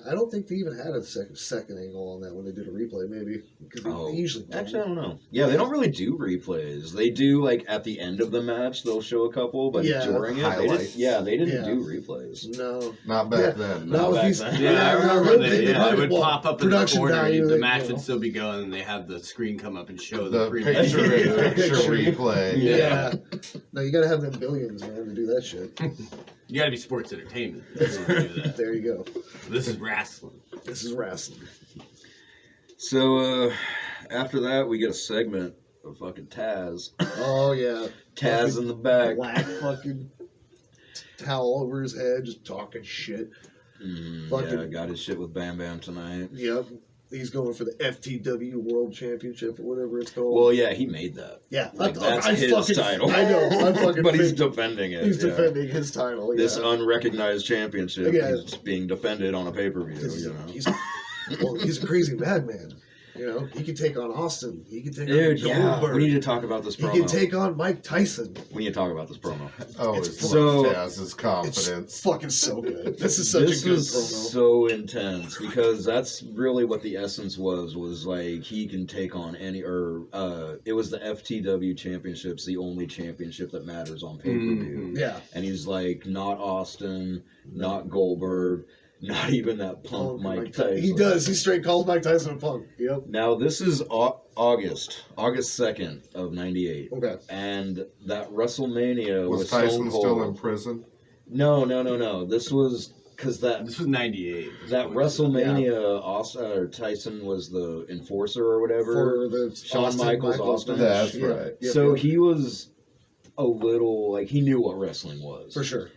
I don't think they even had a second angle on that when they did a replay, maybe. Because they usually don't. Actually, I don't know. Yeah, they don't really do replays. They do, like, at the end of the match, they'll show a couple, but during it, they didn't do replays. No. Not back then. Not with these... Yeah, I remember it would pop up in the corner, value, the match would still be going, and they have the screen come up and show the picture replay. Yeah. No, you gotta have them billions, man, to do that shit. You gotta be sports entertainment. To do that. There you go. This is wrestling. This is wrestling. So, after that, we get a segment of fucking Taz. Oh yeah. Taz in the back. Black fucking towel over his head, just talking shit. Yeah, got his shit with Bam Bam tonight. Yep. He's going for the FTW World Championship or whatever it's called. Well, yeah, he made that. Yeah, like, that's his title. I know. I'm fucking. But he's defending it. He's defending his title. Yeah. This unrecognized championship is being defended on a pay-per-view. He's a crazy madman. You know, he can take on Austin. He can take on Goldberg. We need to talk about this promo. He can take on Mike Tyson. We need to talk about this promo. Oh, it's so Taz's confidence. It's fucking so good. This is such a good promo. So intense because that's really what the essence was like he can take on any it was the FTW championships, the only championship that matters on pay-per-view. Yeah. And he's like, not Austin, not Goldberg, not even that punk Mike Tyson. He does. He straight calls Mike Tyson a punk. Yep. Now, this is August 2nd of 98. Okay. And that WrestleMania was Tyson Stone Cold. still in prison? No. This was... Because this was 98. That WrestleMania, Tyson was the enforcer or whatever. For the Shawn Michaels Austin. That's right. So he was a little... Like, he knew what wrestling was. For sure.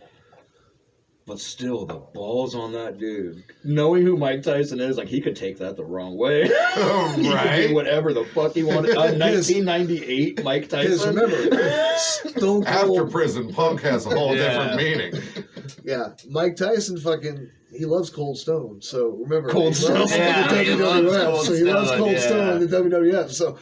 But still, the balls on that dude. Knowing who Mike Tyson is, like, he could take that the wrong way. He could do whatever the fuck he wanted. 1998 Mike Tyson. Remember, Stone Cold. After prison, punk has a whole different meaning. Yeah, Mike Tyson he loves Cold Stone. So remember, Cold Stone. He loves Cold Stone in the WWF. So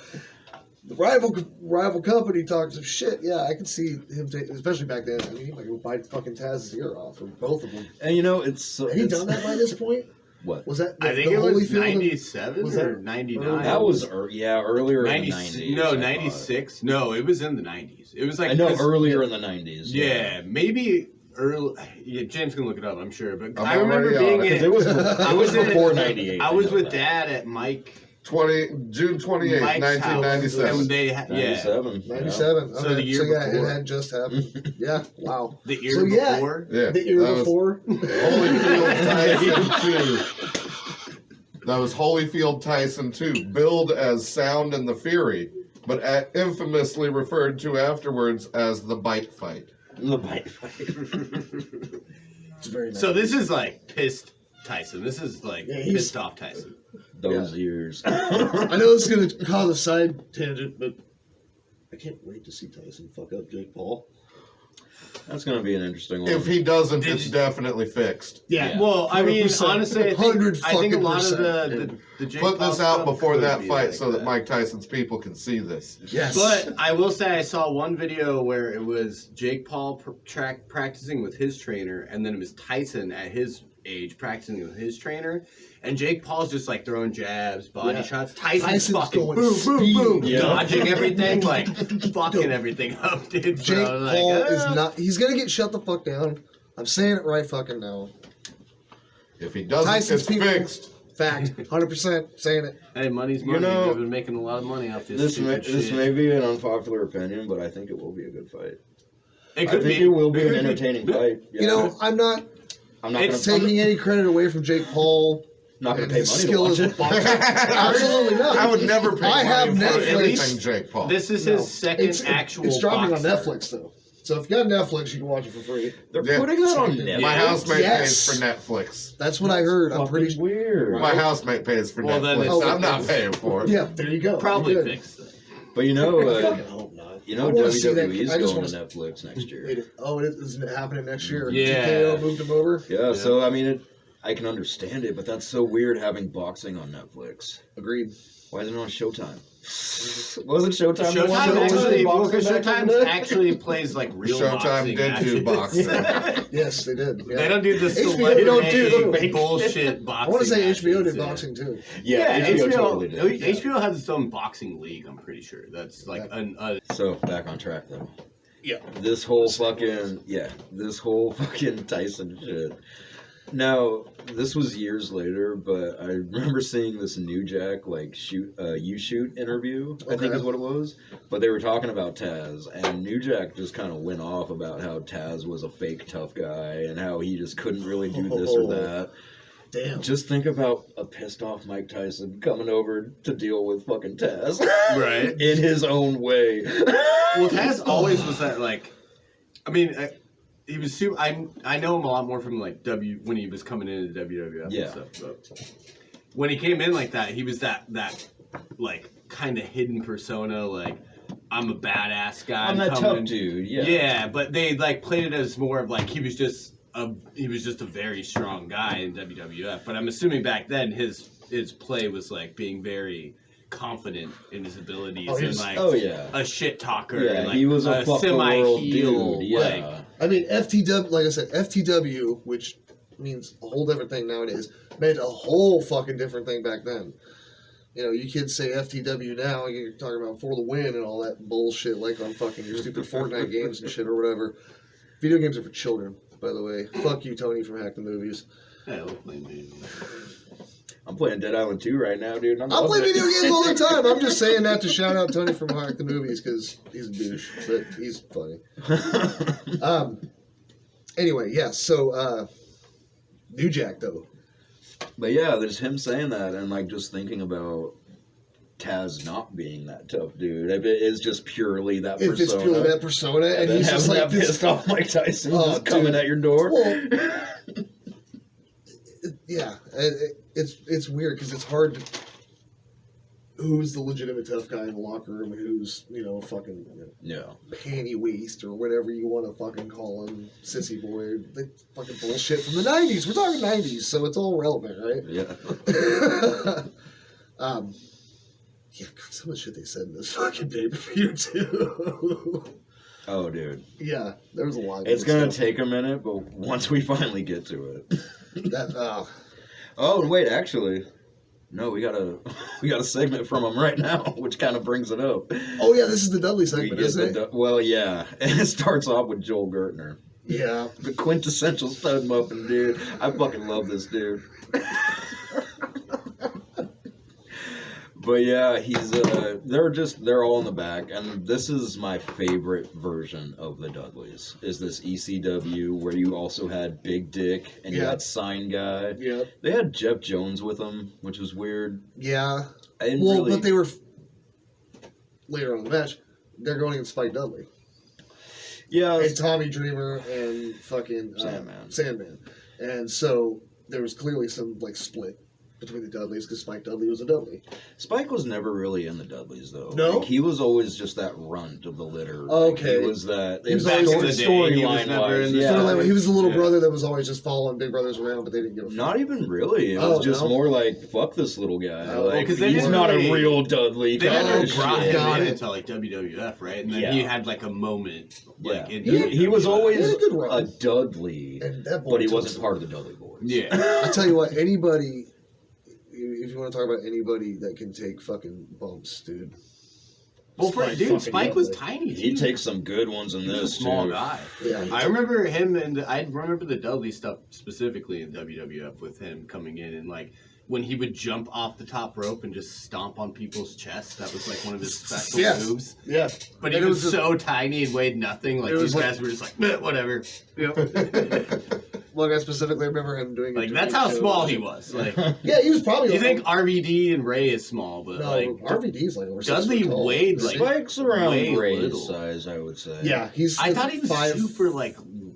the rival company talks of shit. Yeah, I can see him, especially back then. I mean, he might go bite fucking Taz's ear off, or both of them. And you know, it's... Had he done that by this point? What? Was that? I think it was 97 or 99. That was, earlier in the 90s. No, 96. No, it was in the 90s. It was like... I know, earlier in the 90s. Yeah, maybe... James can look it up, I'm sure. But I'm I remember being in... It was before 98. I was with Dad at Mike... June 28, 1997. 97. Okay. So the year before. It had just happened. Yeah, wow. The year before? Yeah. The year before? Holyfield Tyson 2. That was Holyfield Tyson 2, billed as Sound and the Fury, but infamously referred to afterwards as the Bite Fight. The Bite Fight. It's very nice. So this is like pissed Tyson. This is like pissed off Tyson. Those years. I know this is going to cause a side tangent, but I can't wait to see Tyson fuck up Jake Paul. That's going to be an interesting one. If he doesn't, it's definitely fixed. Yeah. Well, I mean, honestly, I think a lot of the Jake Put Paul this out stuff before that be fight like so that Mike Tyson's people can see this. Yes. But I will say I saw one video where it was Jake Paul practicing with his trainer, and then it was Tyson at his age practicing with his trainer, and Jake Paul's just like throwing jabs, body shots. Tyson's fucking going boom, boom, boom, Yeah. dodging everything, like fucking everything up, dude. Jake Paul is not. He's gonna get shut the fuck down. I'm saying it right fucking now. If he doesn't, Tyson's it's people- fixed. Fact, 100% saying it. Hey, money's money. They've been making a lot of money off this. This may be an unpopular opinion, but I think it will be a good fight. It could I think it will be an entertaining fight. Yeah. You know, I'm not taking any credit away from Jake Paul. Not going to and pay his money to skill watch as it. a boxer. Absolutely not. I would never pay I have money for Netflix. anything Jake Paul. This is his second actual. It's dropping boxer. on Netflix though. So if you got Netflix, you can watch it for free. They're putting that on Netflix. My housemate Yes. pays for Netflix. That's what I heard. I'm pretty weird. My housemate pays for Well, then Netflix. it's- I'm not paying for it. Yeah, there you go. Probably You're good. fixed it. But you know, I fucking hope not. you know I wanna see that- WWE's I just going to wanna- Netflix next year. Isn't it happening next year? Yeah. TKO moved him over. Yeah, so I mean, I can understand it, but that's so weird having boxing on Netflix. Agreed. Why isn't it on Showtime? Wasn't Showtime the one Showtime that was actually, boxing because back in Showtime the day? actually plays like real Showtime boxing. did do matches. boxing. Yes, they did. Yeah. They don't do the HBO celebrity don't do the fake bullshit boxing. I want to say HBO matches, did boxing too. Yeah, HBO totally did. HBO has its own boxing league. I'm pretty sure that's like So back on track though. Yeah. This whole fucking Tyson shit. Now, this was years later, but I remember seeing this New Jack You Shoot interview, I think is what it was. But they were talking about Taz, and New Jack just kind of went off about how Taz was a fake tough guy and how he just couldn't really do this or that. Damn. Just think about a pissed off Mike Tyson coming over to deal with fucking Taz. Right. In his own way. Well, Taz always was that, like, I mean, he was super. I know him a lot more from, like, when he was coming into WWF and stuff. But when he came in like that, he was that like, kind of hidden persona, like, I'm a badass guy. I'm that tough dude, yeah. Yeah, but they, like, played it as more of, like, he was just a very strong guy in WWF. But I'm assuming back then his play was, like, being very confident in his abilities and, like, a shit talker. Yeah, and, like, he was a semi-heel dude. Yeah. like, I mean, FTW, like I said, FTW, which means a whole different thing nowadays, meant a whole fucking different thing back then. You know, you kids say FTW now, you're talking about for the win and all that bullshit, like on fucking your stupid Fortnite games and shit or whatever. Video games are for children, by the way. Fuck you, Tony, from Hack the Movies. yeah, look like me. I'm playing Dead Island 2 right now, dude. I play video games all the time. I'm just saying that to shout out Tony from Hack the Movies because he's a douche, but he's funny. Anyway, yeah, so New Jack, though. But yeah, there's him saying that and, like, just thinking about Taz not being that tough dude. If it is just purely that persona. If it's purely that persona, and then he's just like that this pissed off Mike Tyson just dude. coming at your door. Well, yeah, it's weird because it's hard to. Who's the legitimate tough guy in the locker room? Who's fucking panty waist or whatever you want to fucking call him, sissy boy, the fucking bullshit from the '90s. We're talking '90s, so it's all relevant, right? Yeah. Yeah, some of the shit they said in this fucking pay-per-view too. Oh, dude. Yeah, there was a lot. It's gonna take a minute, but once we finally get to it. Oh, wait, actually, no, we got a segment from him right now, which kind of brings it up. Oh yeah, this is the Dudley segment, isn't it? Well, yeah, and it starts off with Joel Gertner. Yeah, the quintessential stud muffin dude. I fucking love this dude. But yeah, he's they're all in the back, and this is my favorite version of the Dudleys. Is this ECW where you also had Big Dick and you had Sign Guy. Yeah. They had Jeff Jones with them, which was weird. Yeah. Well, but they were later on in the match. They're going against Spike Dudley. Yeah. And Tommy Dreamer and fucking Sandman. And so there was clearly some split between the Dudleys because Spike Dudley was a Dudley. Spike was never really in the Dudleys though. No, he was always just that runt of the litter. Okay, he was that. He was always storyline wise. Yeah, he was the little brother that was always just following big brothers around, but they didn't give a fuck. Not even really. It was just more like fuck this little guy. Because he's not a real Dudley. They never brought him into WWF, right? And then he had a moment. He was always a Dudley, but he wasn't part of the Dudley Boys. Yeah, I tell you what, anybody. If you want to talk about anybody that can take fucking bumps, dude. Well, Spike was tiny. He takes some good ones in this. A small guy. Yeah, I remember him, and I remember the Dudley stuff specifically in WWF with him coming in and when he would jump off the top rope and just stomp on people's chests. That was one of his special moves. Yeah, but he was so tiny and weighed nothing. These guys were just whatever. Yep. Well, I specifically remember him doing it. That's how small he was. Yeah, he was probably. You think RVD and Ray is small, but RVD's over 6 Dudley foot tall. weighed Spike's around Ray's size, I would say. Yeah, I thought he was super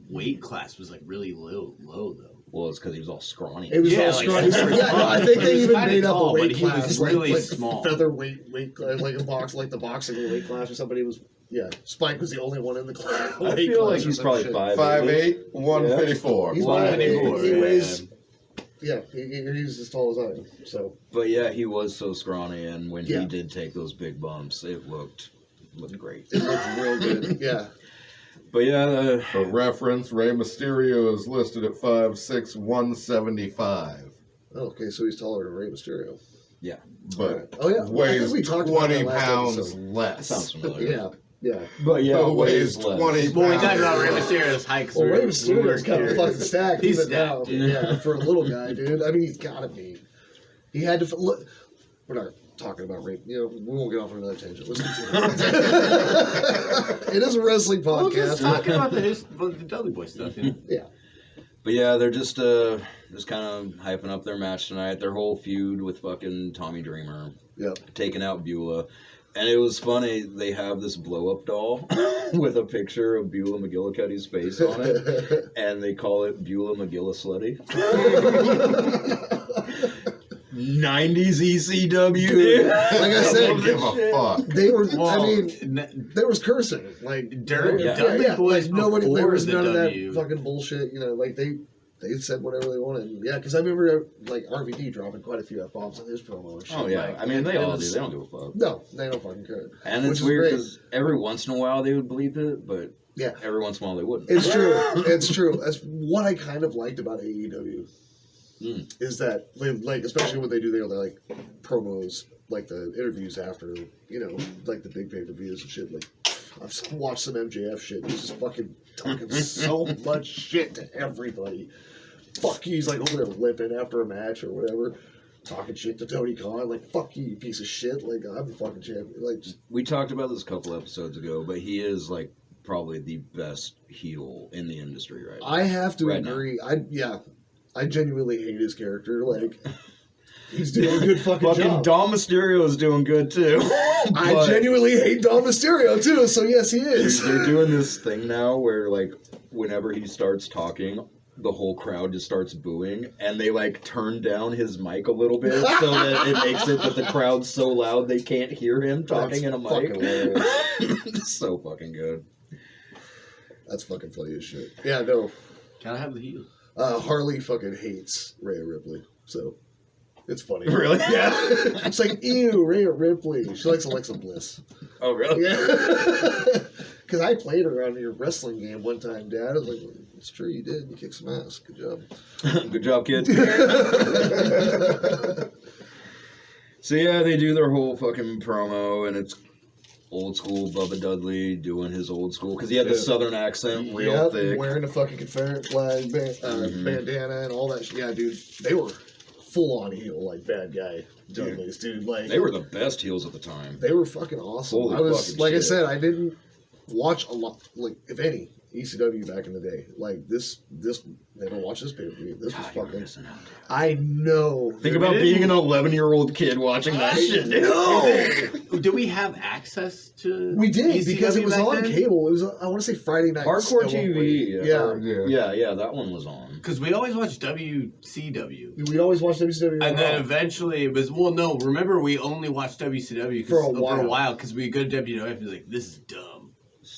weight class was really low though. Well, it's because he was all scrawny. It was all scrawny. I think they even made up a weight class. He was really small. Featherweight weight class, like a box, like the boxing weight class or somebody was. Yeah, Spike was the only one in the class. I feel like he's probably 5'8", 154. He's 154. He weighs. Yeah, he's as tall as I am. So. But yeah, he was so scrawny, and when he did take those big bumps, it looked great. It looked real good. Yeah. But yeah. For reference, Rey Mysterio is listed at 5'6", 175. Okay, so he's taller than Rey Mysterio. Yeah. But weighs 20 pounds less. That sounds familiar. Yeah. Yeah. But weighs 20 pounds. Well, we talked about Rey Mysterio's height. Well, Rey Mysterio's kind of fucking stacked. He's stacked, yeah, for a little guy, dude. I mean, he's got to be. He had to look. We're not talking about Rey. We won't get off on another tangent. Let's continue. It is a wrestling podcast. Well, just talking about the Dudley Boy stuff. Yeah. But yeah, they're just kind of hyping up their match tonight. Their whole feud with fucking Tommy Dreamer. Yep. Taking out Beulah. And it was funny, they have this blow-up doll with a picture of Beulah McGillicuddy's face on it, and they call it Beulah McGillislutty. 90s ECW, dude. Like I said, don't give a fuck. They were, there was cursing. Like, Dudley Boys like nobody, there before was the none of that W. fucking bullshit, like they said whatever they wanted. And, yeah, because I remember, like, RVD dropping quite a few F-bombs in his promo and shit. Oh, yeah. Like, I mean, they all do. They don't give a fuck. No, they don't fucking care. And it's weird because every once in a while they would bleep it, but every once in a while they wouldn't. It's true. It's true. That's what I kind of liked about AEW. Is that, like, especially when they do their, like, promos, like the interviews after, like the big pay-per-views and shit. Like, I've watched some MJF shit. He's just fucking talking so much shit to everybody. Fuck you. He's like over there limping after a match or whatever, talking shit to Tony Khan. Like, fuck you, you piece of shit. Like, I'm the fucking champion. Like, just, we talked about this a couple episodes ago, but he is, like, probably the best heel in the industry right now. I have to agree. I genuinely hate his character. Like, he's doing a good fucking job. Dom Mysterio is doing good too. I genuinely hate Dom Mysterio too. So yes, he is. They're doing this thing now where, like, whenever he starts talking, the whole crowd just starts booing, and they, like, turn down his mic a little bit so that it makes it that the crowd's so loud they can't hear him talking in a mic. So fucking good. That's fucking funny as shit. Yeah, no. Can I have the heel? Harley fucking hates Rhea Ripley, so it's funny. Really? Yeah. It's like, ew, Rhea Ripley. She likes Alexa Bliss. Oh, really? Yeah. Because I played her on your wrestling game one time, Dad. I was like, it's true, you did. You kicked some ass. Good job. Good job, kid. So, yeah, they do their whole fucking promo, and it's old school Bubba Dudley doing his old school, because he had the southern accent real thick. Wearing a fucking Confederate flag bandana and all that shit. Yeah, dude, they were full on heel, like, bad guy Dudleys, dude. Like, they were the best heels at the time. They were fucking awesome. Holy I was, fucking like shit. I said, I didn't watch a lot, like, if any, ECW back in the day. Like, this, never watched this pay-per-view. This was fucking, I know. Think about being an 11-year-old kid watching that shit. No. Do we have access to We did, ECW because it was back on then? cable. It was, I want to say Friday nights. Hardcore at one TV. point. Yeah, that one was on. Because we always watched WCW. We always watched WCW. And then eventually it was, remember we only watched WCW For a while. because we go to WWF and be like, this is dumb.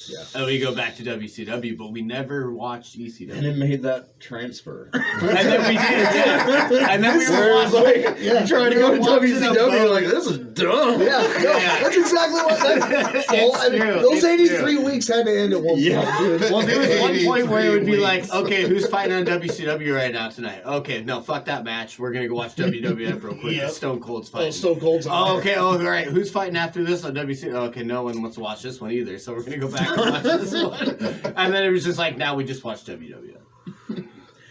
Yeah. And we go back to WCW, but we never watched ECW. And it made that transfer. And then we did, yeah. And then we were watching, like, trying to go to WCW, you're like, this is dumb. Yeah, no, that's exactly what those 83 weeks had to end at one point. Dude. Well, there was one point where it would be like, okay, who's fighting on WCW right now tonight? Okay, no, fuck that match. We're going to go watch WWF real quick. Stone Cold's fighting. Oh, Stone Cold's on. Oh, okay, all right. Who's fighting after this on WCW? Okay, no one wants to watch this one either, so we're going to go back and watch this one. And then it was just like, now we just watch WWF.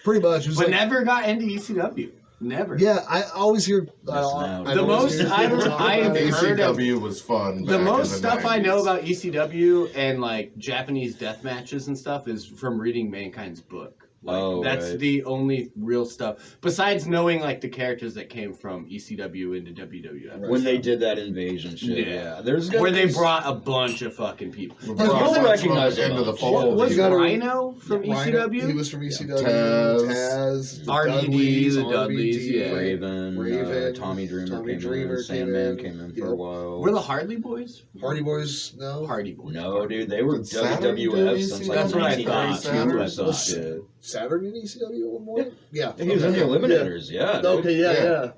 Pretty much. But never got into ECW. Never. Yeah, I always hear. The most I've heard of ECW was fun. The back most in the stuff 90s. I know about ECW and like Japanese death matches and stuff is from reading Mankind's book. Like, that's the only real stuff. Besides knowing like the characters that came from ECW into WWF. When they did that invasion shit. Yeah. Where they brought a bunch of fucking people. Really recognize into the fold. Was Rhino from ECW? He was from ECW. Taz. RVD, the Dudleys, yeah. Raven, Tommy Dreamer came in, Sandman came in for a while. Were the Hardy Boys? Hardy Boys, no. Hardy Boys. No, dude, they were Saturn WWF do since ECW? like That's what I thought. 1992 or some Was shit. Saturn in ECW at one point? Yeah. He was in the Eliminators, yeah. Okay, yeah.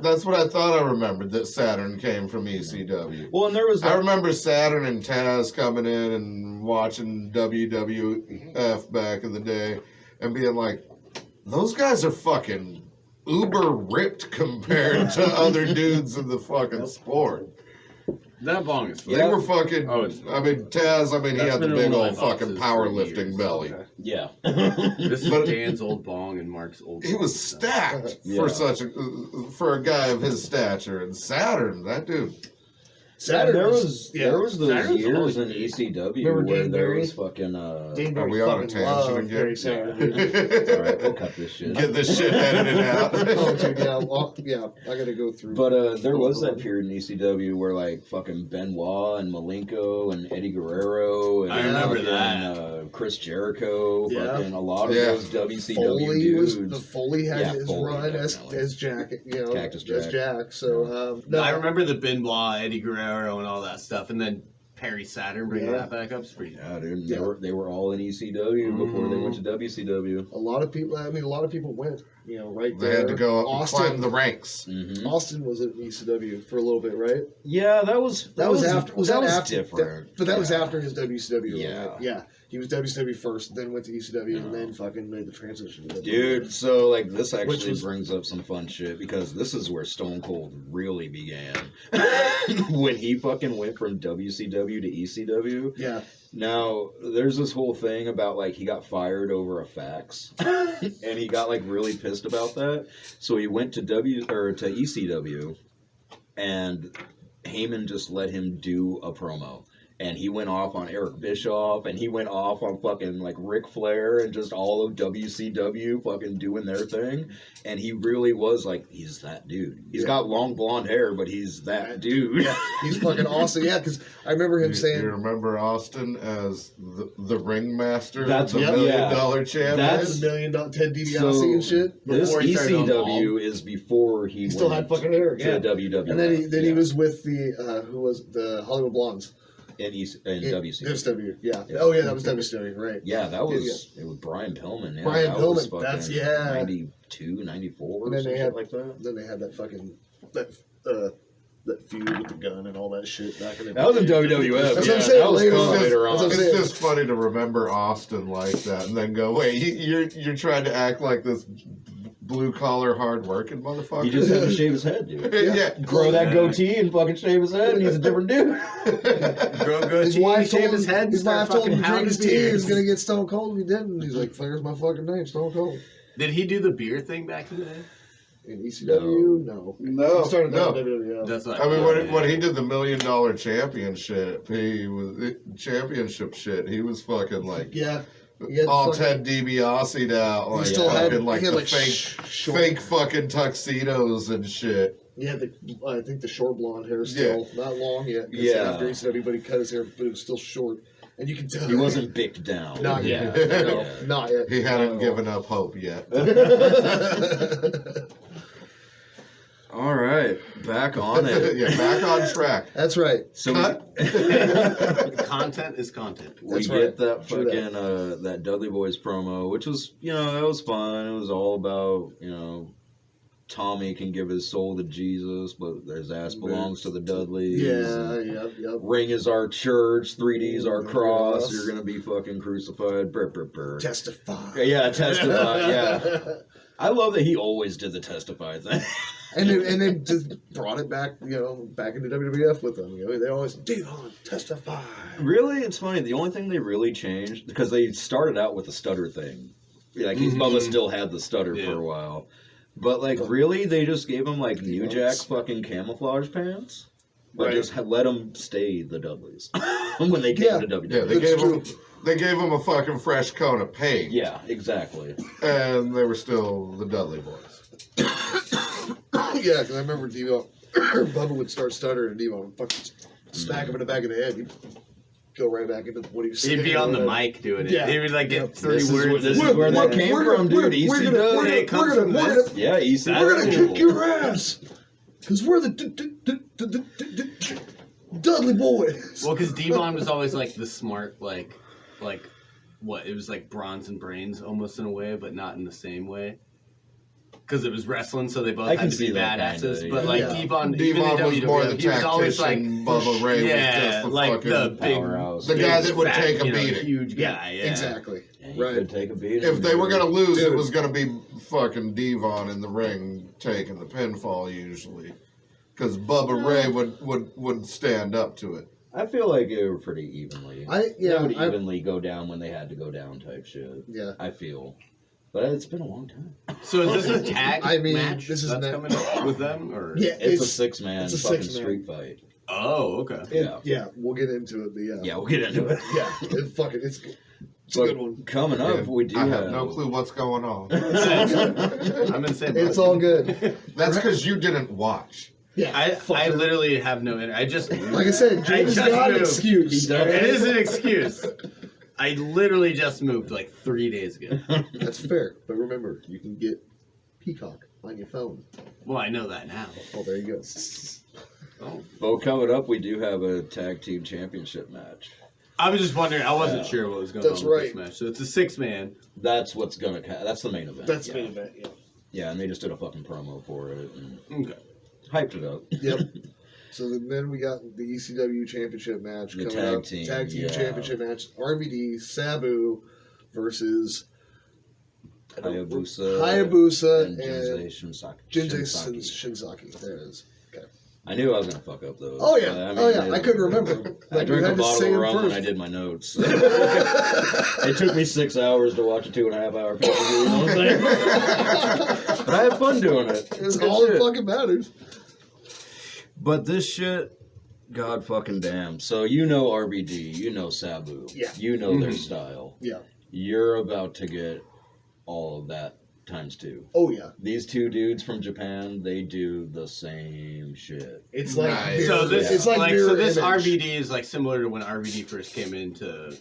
That's what I thought I remembered, that Saturn came from ECW. Well, and there was I remember Saturn and Taz coming in and watching WWF back in the day and being like, those guys are fucking uber ripped compared to other dudes in the fucking sport. That bong is They were fucking, Oh, Taz, he had the big old fucking powerlifting belly. Yeah. This is But- Dan's old bong and Mark's old He bong. was stacked Yeah. for a guy of his stature. And Saturn, that dude. Saturn there was those Saturn's years always in big. ECW Remember where Dane there Barry? was fucking Dane Are Barry we on a fucking tangent loved again? Barry Saturn, dude. all right, we'll cut this shit. Get this shit edited out. Oh, dude, yeah, I gotta go through. But there was that period in ECW where like fucking Benoit and Malenko and Eddie Guerrero and I remember fucking, that. Chris Jericho, Yeah. fucking a lot of Yeah. those WCW Foley dudes. Foley had Yeah, his Foley, run definitely. as Jack, you know, Cactus as Jack. Jack. So no, I remember the Benoit, Eddie Guerrero, and all that stuff, and then Perry Saturn bringing Yeah. that back up. It's pretty. Yeah, dude, Yeah. they were all in ECW before they went to WCW. a lot of people. I mean, a lot of people went. You know, right They there. had to go up and Austin, climb the ranks. Mm-hmm. Austin was at ECW for a little bit, right? Yeah, that was after. that was after? different. But that was Yeah. after his WCW. Yeah. Right? Yeah. He was WCW first, then went to ECW, and then fucking made the transition to WWE. Dude, so like this actually was- brings up some fun shit because this is where Stone Cold really began. When he fucking went from WCW to ECW. Yeah. Now, there's this whole thing about like he got fired over a fax and he got like really pissed about that. So he went to to ECW and Heyman just let him do a promo. And he went off on Eric Bischoff, and he went off on fucking like Ric Flair, and just all of WCW fucking doing their thing. And he really was like, he's that dude. He's got long blonde hair, but he's that dude. Yeah, he's fucking awesome. Yeah, because I remember him saying, You remember Austin as the ringmaster, That's the what- $1 yeah. million champion? That's- $1 million Ted DiBiase So, and shit. This Before he started going ECW is before he still went had fucking hair. to Yeah. WWF. And then he was with the who was the Hollywood Blondes in in WCW. WCW. Yeah. Yeah. Oh yeah, that was WCW. Right. Yeah, that was it was Brian Pillman. Yeah, Brian that was Pillman, fucking that's- yeah. 92, 94, And then some they shit had like that. Then they had that fucking that feud with the gun and all that shit back in the That was in day. WWF. That's what yeah, I'm saying, that was later fun on. later That's on. what I'm It's saying. just funny to remember Austin like that and then go, wait, you're trying to act like this blue collar, hard working motherfucker. He just had to shave his head, dude. yeah. Grow that goatee and fucking shave his head, and he's a different dude. Grow His goatee, wife shave told his head, his wife told him to drink pounding his tea. beers. He's gonna get Stone Cold, and he didn't. He's like, "Flair's my fucking name, Stone Cold." Did he do the beer thing back in the day? In ECW, no. No, He started no. in WWE. That's what I mean, thought, when he did the $1 million championship, championship shit. He was fucking like Yeah. He had all fucking- Ted DiBiase'd out, like still had- fucking like he had, the like, fake, short- fake fucking tuxedos and shit. He had I think the short blonde hair still, not long yet. 'Cause Yeah. After ECW, but he cut his hair, but it was still short, and you can tell He wasn't bicked down. Not yeah. yet. No, Yeah. not yet. He hadn't No. given up hope yet. All right, back on it. Yeah, back on track. That's right. So Cut. content is content. we That's get right. that True fucking that Dudley Boys promo, which was that was fun. It was all about Tommy can give his soul to Jesus, but his ass belongs to the Dudleys. Yeah, yep. Ring is our church, 3D's our cross. Cross. You're gonna be fucking crucified. Brr, brr, brr. Testify. Yeah, testify. Yeah, I love that he always did the testify thing. And they just brought it back, back into WWF with them. They always, Devon, testify. Really, it's funny. The only thing they really changed because they started out with the stutter thing. Like Bubba still had the stutter for a while, but like really, they just gave him like New Jack fucking camouflage pants, but just let them stay the Dudleys when they came to WWE. Yeah, they gave him a fucking fresh coat of paint. Yeah, exactly. And they were still the Dudley Boys. Yeah, because I remember Bubba would start stuttering, and Devon would fucking smack him in the back of the head. He'd go right back into what he was saying. He'd be on the mic doing it. Yeah. He would like get three This is words. this is where that came from, dude. We're ECW. gonna It comes from this. Yeah, ECW. We're gonna kick your ass, because we're the Dudley Boys. Well, because Devon was always like the smart, like what? It was like bronze and brains almost in a way, but not in the same way. Because it was wrestling, so they both I had can to be see that badasses. kinda, But yeah. like Yeah. Devon, even in Devon was more the WWF, he was always like, tactician. Bubba Ray was just the like fucking the big powerhouse. the guy that would fat, take a beating. huge guy. Yeah, Exactly. Yeah, he Right. could take a beating. If they were gonna lose, Dude. it was gonna be fucking Devon in the ring taking the pinfall usually, because Bubba Ray would stand up to it. I feel like they were pretty evenly. They would I evenly go down when they had to go down type shit. yeah. I feel. But it's been a long time. So is this a tag I mean, match this is that's not- coming up with them, or Yeah, It's a six-man it's a fucking six-man. street fight. Oh, okay. We'll get into it. But Yeah, we'll get into it. Yeah, it's a good one. Coming up, we do. I have no clue what's going on. I'm in the same boat. It's all good. That's because you didn't watch. Yeah, I literally have no. I just like I said, James got an excuse. It is an excuse. I literally just moved like 3 days ago. That's fair, but remember, you can get Peacock on your phone. Well, I know that now. Oh, there you go. Oh. Well, coming up, we do have a tag team championship match. I was just wondering. I wasn't sure what was going on with this match. So it's a 6-man. That's what's gonna. That's the main event. That's the main event. Yeah. Yeah, and they just did a fucking promo for it and Okay. hyped it up. Yep. So then we got the ECW championship match The coming tag up. team, Tag team yeah. championship match. RVD, Sabu versus Hayabusa and Jinsei Shinzaki. There it is. Okay. I knew I was gonna fuck up those. Oh yeah. I couldn't remember. I drank a bottle of rum when I did my notes. It took me 6 hours to watch a 2.5 hour pay-per-view. You know what I'm saying? But I had fun doing it. It's all that fucking matters. But this shit, god fucking damn. So you know RBD, you know Sabu, Yeah. you know their style. Yeah. You're about to get all of that times 2. Oh yeah. These two dudes from Japan, they do the same shit. It's like Nice. So this it's like so this mirror image. RVD is like similar to when RVD first came into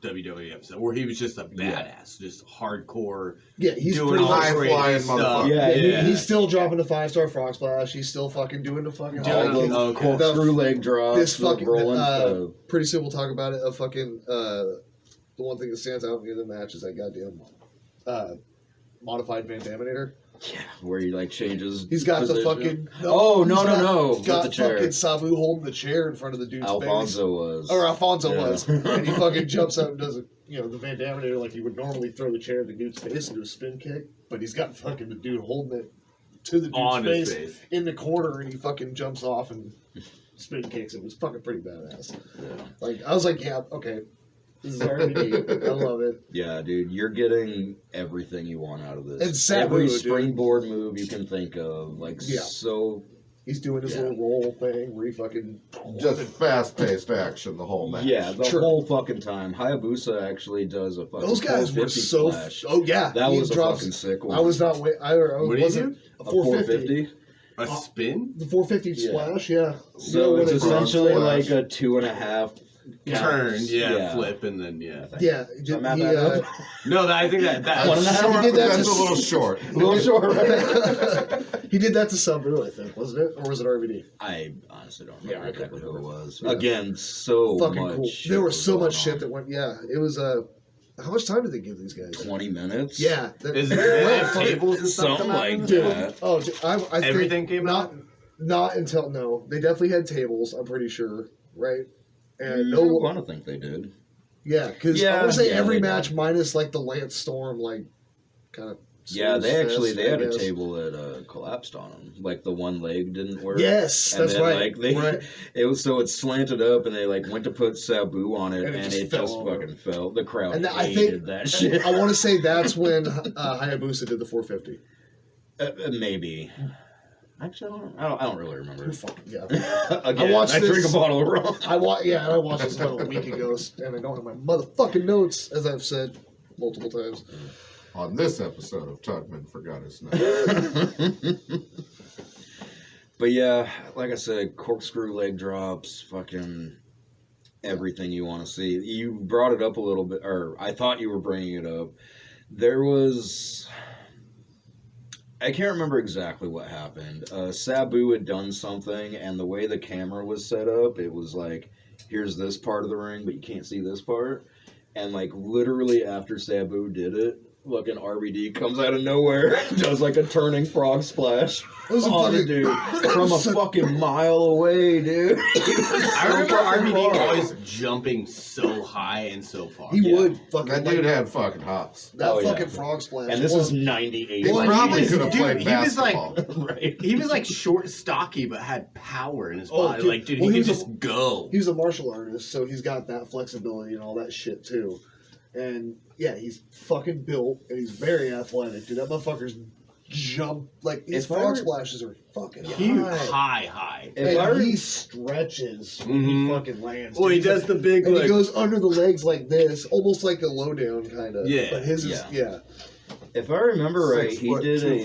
WWF, where he was just a badass, just hardcore. Yeah, he's doing pretty all much high flying stuff. motherfucker. Yeah, He's still dropping the 5-star frog splash. He's still fucking doing the fucking Doing All the- the okay. corkscrew leg drops, this the fucking rolling. pretty soon we'll talk about it. A fucking the one thing that stands out in the match is that goddamn modified Van Daminator. Yeah, where he like changes. He's got position. the fucking Oh no he's no got- no! With Got the chair. fucking Sabu holding the chair in front of the dude's face. Alfonso was. Or Alfonso Yeah. was, and he fucking jumps up and does it. You know, the Van Daminator like he would normally throw the chair at the dude's face and do a spin kick, but he's got fucking the dude holding it to the dude's On his face, face. in the corner, and he fucking jumps off and spin kicks. It was fucking pretty badass. Yeah. Like I was like, yeah, okay, this is RVD. I love it. Yeah, dude, you're getting everything you want out of this. And Sabu, every dude. springboard move you can think of, like Yeah. so. He's doing his Yeah. little roll thing where he fucking Just fast-paced action the whole match. Yeah, the Sure. whole fucking time. Hayabusa actually does a fucking. those guys were 450 so. splash. Oh yeah, That he was drops- a fucking sick one. I was not. I What did he wasn't do? a a 450. 450. A spin? The 450 Yeah. splash, yeah. So when it's it essentially flash. like a 2.5 Turn, counts. flip, and then Yeah, I'm at he, that up. No, I think that One and a half. Short, He did that that's to- a little short. A little short, right? he did that to Sabu, I think, wasn't it, or was it RVD? I honestly don't Yeah, remember I can't exactly who it remember. was. Yeah. Again, so Fucking much. cool. shit There was so going much shit on. that went. Yeah, it was. How much time did they give these guys? 20 minutes. Yeah, that, Is it well, have tables and stuff? Something to like have? dude. that. Oh, I think Everything came out? Not until no. They definitely had tables. I'm pretty sure, right? And I no, want to think they did. yeah, because I Yeah, want to say yeah, every they match did. minus like the Lance Storm, like kind of. Yeah, they actually they had a guess. table that collapsed on them. Like the one leg didn't work. Yes, And that's then, right. Like they, right. it was so it slanted up, and they like went to put Sabu on it, And and it it just fell just over. fucking fell. The crowd And I hated think that shit. I want to say that's when Hayabusa did the 450. Maybe. Actually, I don't really remember. Who fucking yeah. Again, I watched drink this- a bottle of rum. I watched this about a week ago, and I don't have my motherfucking notes, as I've said multiple times. On this episode of Tugman Forgot His Name. But yeah, like I said, corkscrew leg drops, fucking everything you want to see. You brought it up a little bit, or I thought you were bringing it up. There was, I can't remember exactly what happened. Sabu had done something, and the way the camera was set up, it was like, here's this part of the ring, but you can't see this part. And like literally after Sabu did it, fucking RVD comes out of nowhere, does like a turning frog splash It was a on the fucking dude from a fucking mile away, dude. I remember RVD always jumping so high and so far. He Yeah. would fucking That dude had fucking hops. that Oh, yeah. fucking frog splash. And this was is 98. He Well, probably he could have dude, played he was like- basketball. right. He was like short, stocky, but had power in his Oh, body. dude. Like, dude, Well, he he could was just go. he was a martial artist, so he's got that flexibility and all that shit too. And yeah, he's fucking built and he's very athletic, dude. That motherfucker's jump, like his frog splashes are fucking high. And he stretches when he fucking lands. Well, he does the big, and he goes under the legs like this, almost like a lowdown kind of. Yeah. But his is, If I remember right, he did a...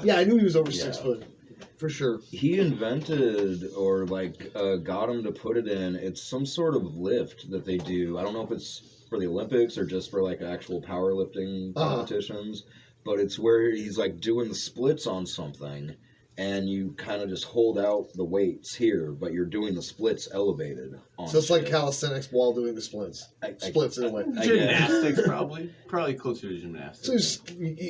yeah, I knew he was over 6 foot. For sure. He invented or got him to put it in. It's some sort of lift that they do. I don't know if it's for the Olympics or just for like actual powerlifting competitions, but it's where he's like doing the splits on something and you kind of just hold out the weights here, but you're doing the splits elevated. So it's like calisthenics while doing the splits. Splits in a way. Gymnastics, probably closer to gymnastics. So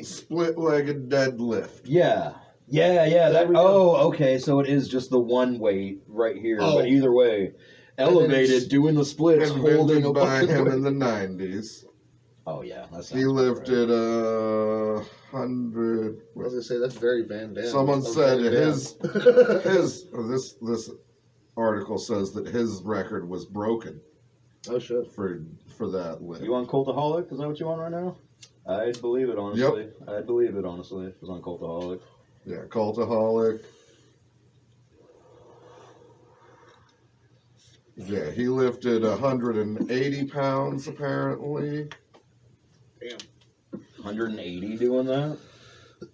split-legged deadlift. Yeah. Okay. So it is just the one weight right here, but either way, elevated, doing the splits, holding a by him weight. in the 90s. Oh yeah, he lifted 100. I was gonna say that's very Van Damme. Someone said this article says that his record was broken. Oh shit! For that lift. You on Cultaholic? Is that what you want right now? I'd believe it honestly. Yep. I'd believe it honestly. It was on Cultaholic. Yeah, Cultaholic. Yeah, he lifted 180 pounds apparently. Damn. 180 doing that?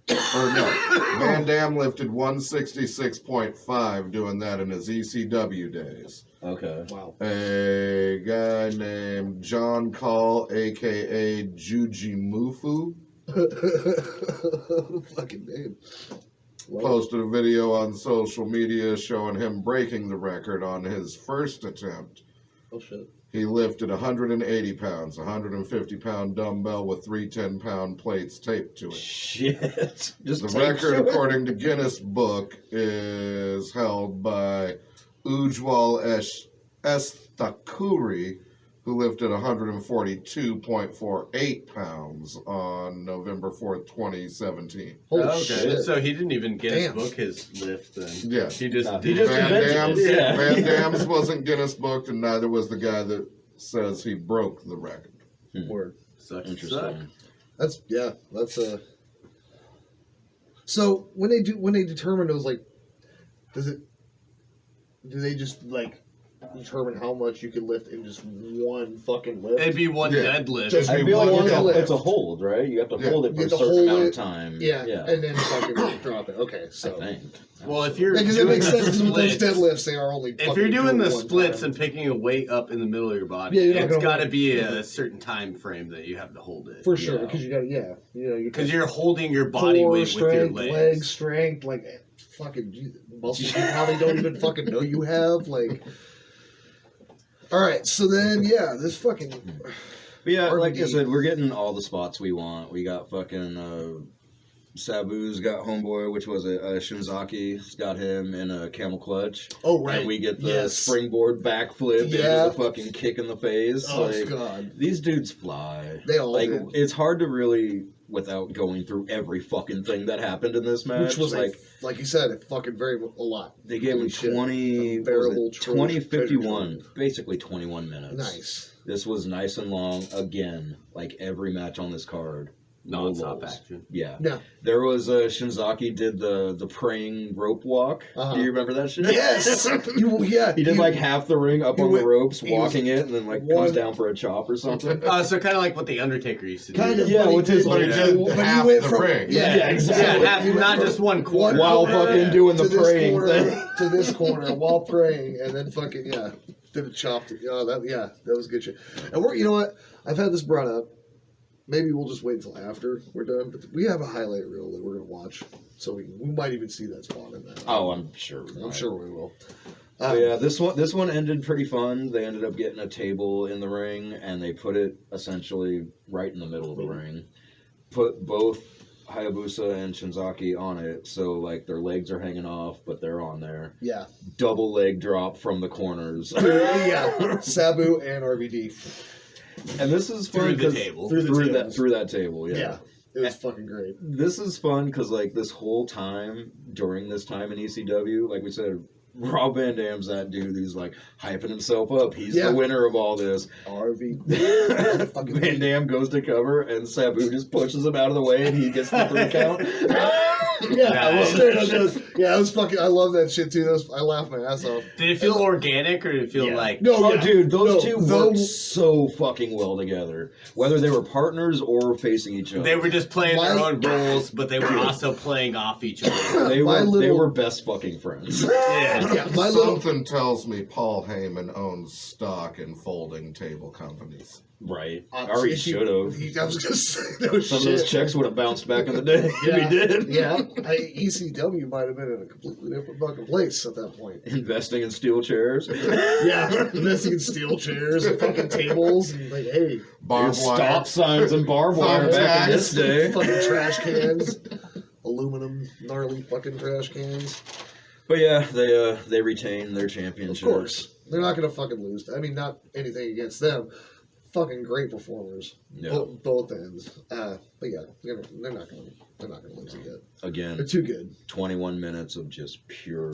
Or no, Van Damme lifted 166.5 doing that in his ECW days. Okay. Wow. A guy named John Call, a.k.a. Jujimufu. Fucking name. Posted a video on social media showing him breaking the record on his first attempt. Oh shit. He lifted 180 pounds, 150-pound dumbbell with 3 10-pound plates taped to it. Shit. The record, according to Guinness Book, is held by Ujwal Estakuri, who lifted 142.48 pounds on November 4th, 2017. Holy shit. So he didn't even Guinness Book his lift then. Yeah. He just Van Damme's wasn't Guinness booked, and neither was the guy that says he broke the record. Word. Sucks. Interesting. That's So when they determine those, like, do they just like determine how much you can lift in just one fucking lift? It'd be one deadlift. Just I feel like lift. it's a hold, right? You have to hold it for You a have to certain hold amount it, of time. Yeah, and then fucking drop it. Okay, so. I think. Well, if you're because it makes sense with those splits, deadlifts, they are only. if you're doing the one splits time. and picking a weight up in the middle of your body, it's got to be a certain time frame that you have to hold it. For sure, because you got because you're holding your body weight strength, with your leg strength, like fucking muscles you probably don't even fucking know you have, like. All right, so then this fucking. But yeah, RVD. Like I said, we're getting all the spots we want. We got fucking Sabu's got Homeboy, which was a Shinzaki's got him in a camel clutch. Oh right, and we get the springboard backflip into the fucking kick in the face. Oh like, god, these dudes fly. They all did. It's hard to really, without going through every fucking thing that happened in this match, which was like you said, it fucking a lot. They gave him 51, basically 21 minutes. Nice. This was nice and long again, like every match on this card. Non-stop action. Yeah. No. There was Shinzaki did the praying rope walk. Do you remember that shit? Yes. He did like half the ring up on the ropes, walking it, and then like comes down for a chop or something. So kind of like what the Undertaker used to do. Kind of. Yeah, with his but he did half the ring. Yeah, exactly. Yeah, not just one corner. While fucking doing the praying thing. To this corner while praying, and then fucking did a chop. That was good shit. And you know what? I've had this brought up. Maybe we'll just wait until after we're done. But we have a highlight reel that we're gonna watch, so we might even see that spot in that. Oh, I'm sure. I'm sure we will. This one ended pretty fun. They ended up getting a table in the ring, and they put it essentially right in the middle of the ring. Put both Hayabusa and Shinzaki on it, so like their legs are hanging off, but they're on there. Yeah. Double leg drop from the corners. Sabu and RVD. And this is fun through that table. Yeah. It was fucking great. This is fun because like this whole time during this time in ECW, like we said, Rob Van Dam's that dude who's like hyping himself up. He's the winner of all this. RVD. Van Dam goes to cover and Sabu just pushes him out of the way and he gets the 3 count. Yeah, it was fucking. I love that shit too. I laughed my ass off. Did it feel organic or did it feel like? No, dude, those two worked so fucking well together. Whether they were partners or facing each other, They were just playing their own roles, but they were also playing off each other. They were best fucking friends. Something tells me Paul Heyman owns stock in folding table companies. Right. Or he should have. I was gonna say, no Some of those checks would have bounced back in the day if he did. Yeah. ECW might have been in a completely different fucking place at that point. Investing in steel chairs. Investing in steel chairs and fucking tables and like, hey. Barbed wire. Stop signs and barbed wire back in this day. Fucking trash cans. Aluminum, gnarly fucking trash cans. But yeah, they retain their championship. Of course. They're not gonna fucking lose. I mean, not anything against them. Fucking great performers, both ends. But yeah, they're not gonna lose it yet. Again, they're too good. 21 minutes of just pure.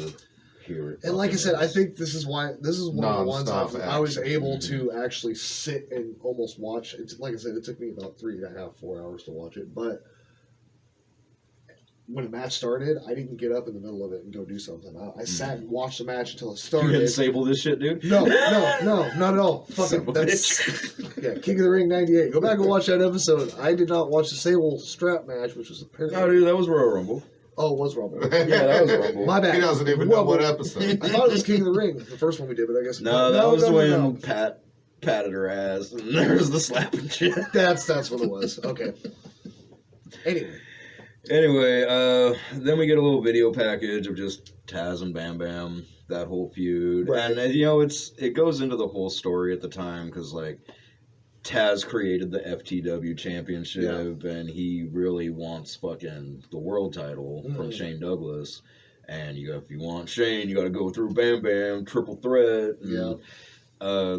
And like I said, I think this is one of the ones I was able to actually sit and almost watch. It's like I said, it took me about 3.5, 4 hours to watch it, but. When the match started, I didn't get up in the middle of it and go do something. I sat and watched the match until it started. You didn't sable this shit, dude? No, not at all. Fucking that's King of the Ring '98. Go back and watch that episode. I did not watch the Sable strap match, which was apparently. No, dude, that was Royal Rumble. Oh, it was Rumble. Yeah, that was Rumble. My bad. He doesn't even know what episode. I thought it was King of the Ring, the first one we did, but I guess no. That was when Pat patted her ass, and there was the slapping shit. That's what it was. Okay. Anyway, then we get a little video package of just Taz and Bam Bam, that whole feud. Right. And, it goes into the whole story at the time, because, like, Taz created the FTW championship, and he really wants fucking the world title from Shane Douglas. And if you want Shane, you got to go through Bam Bam, triple threat. And,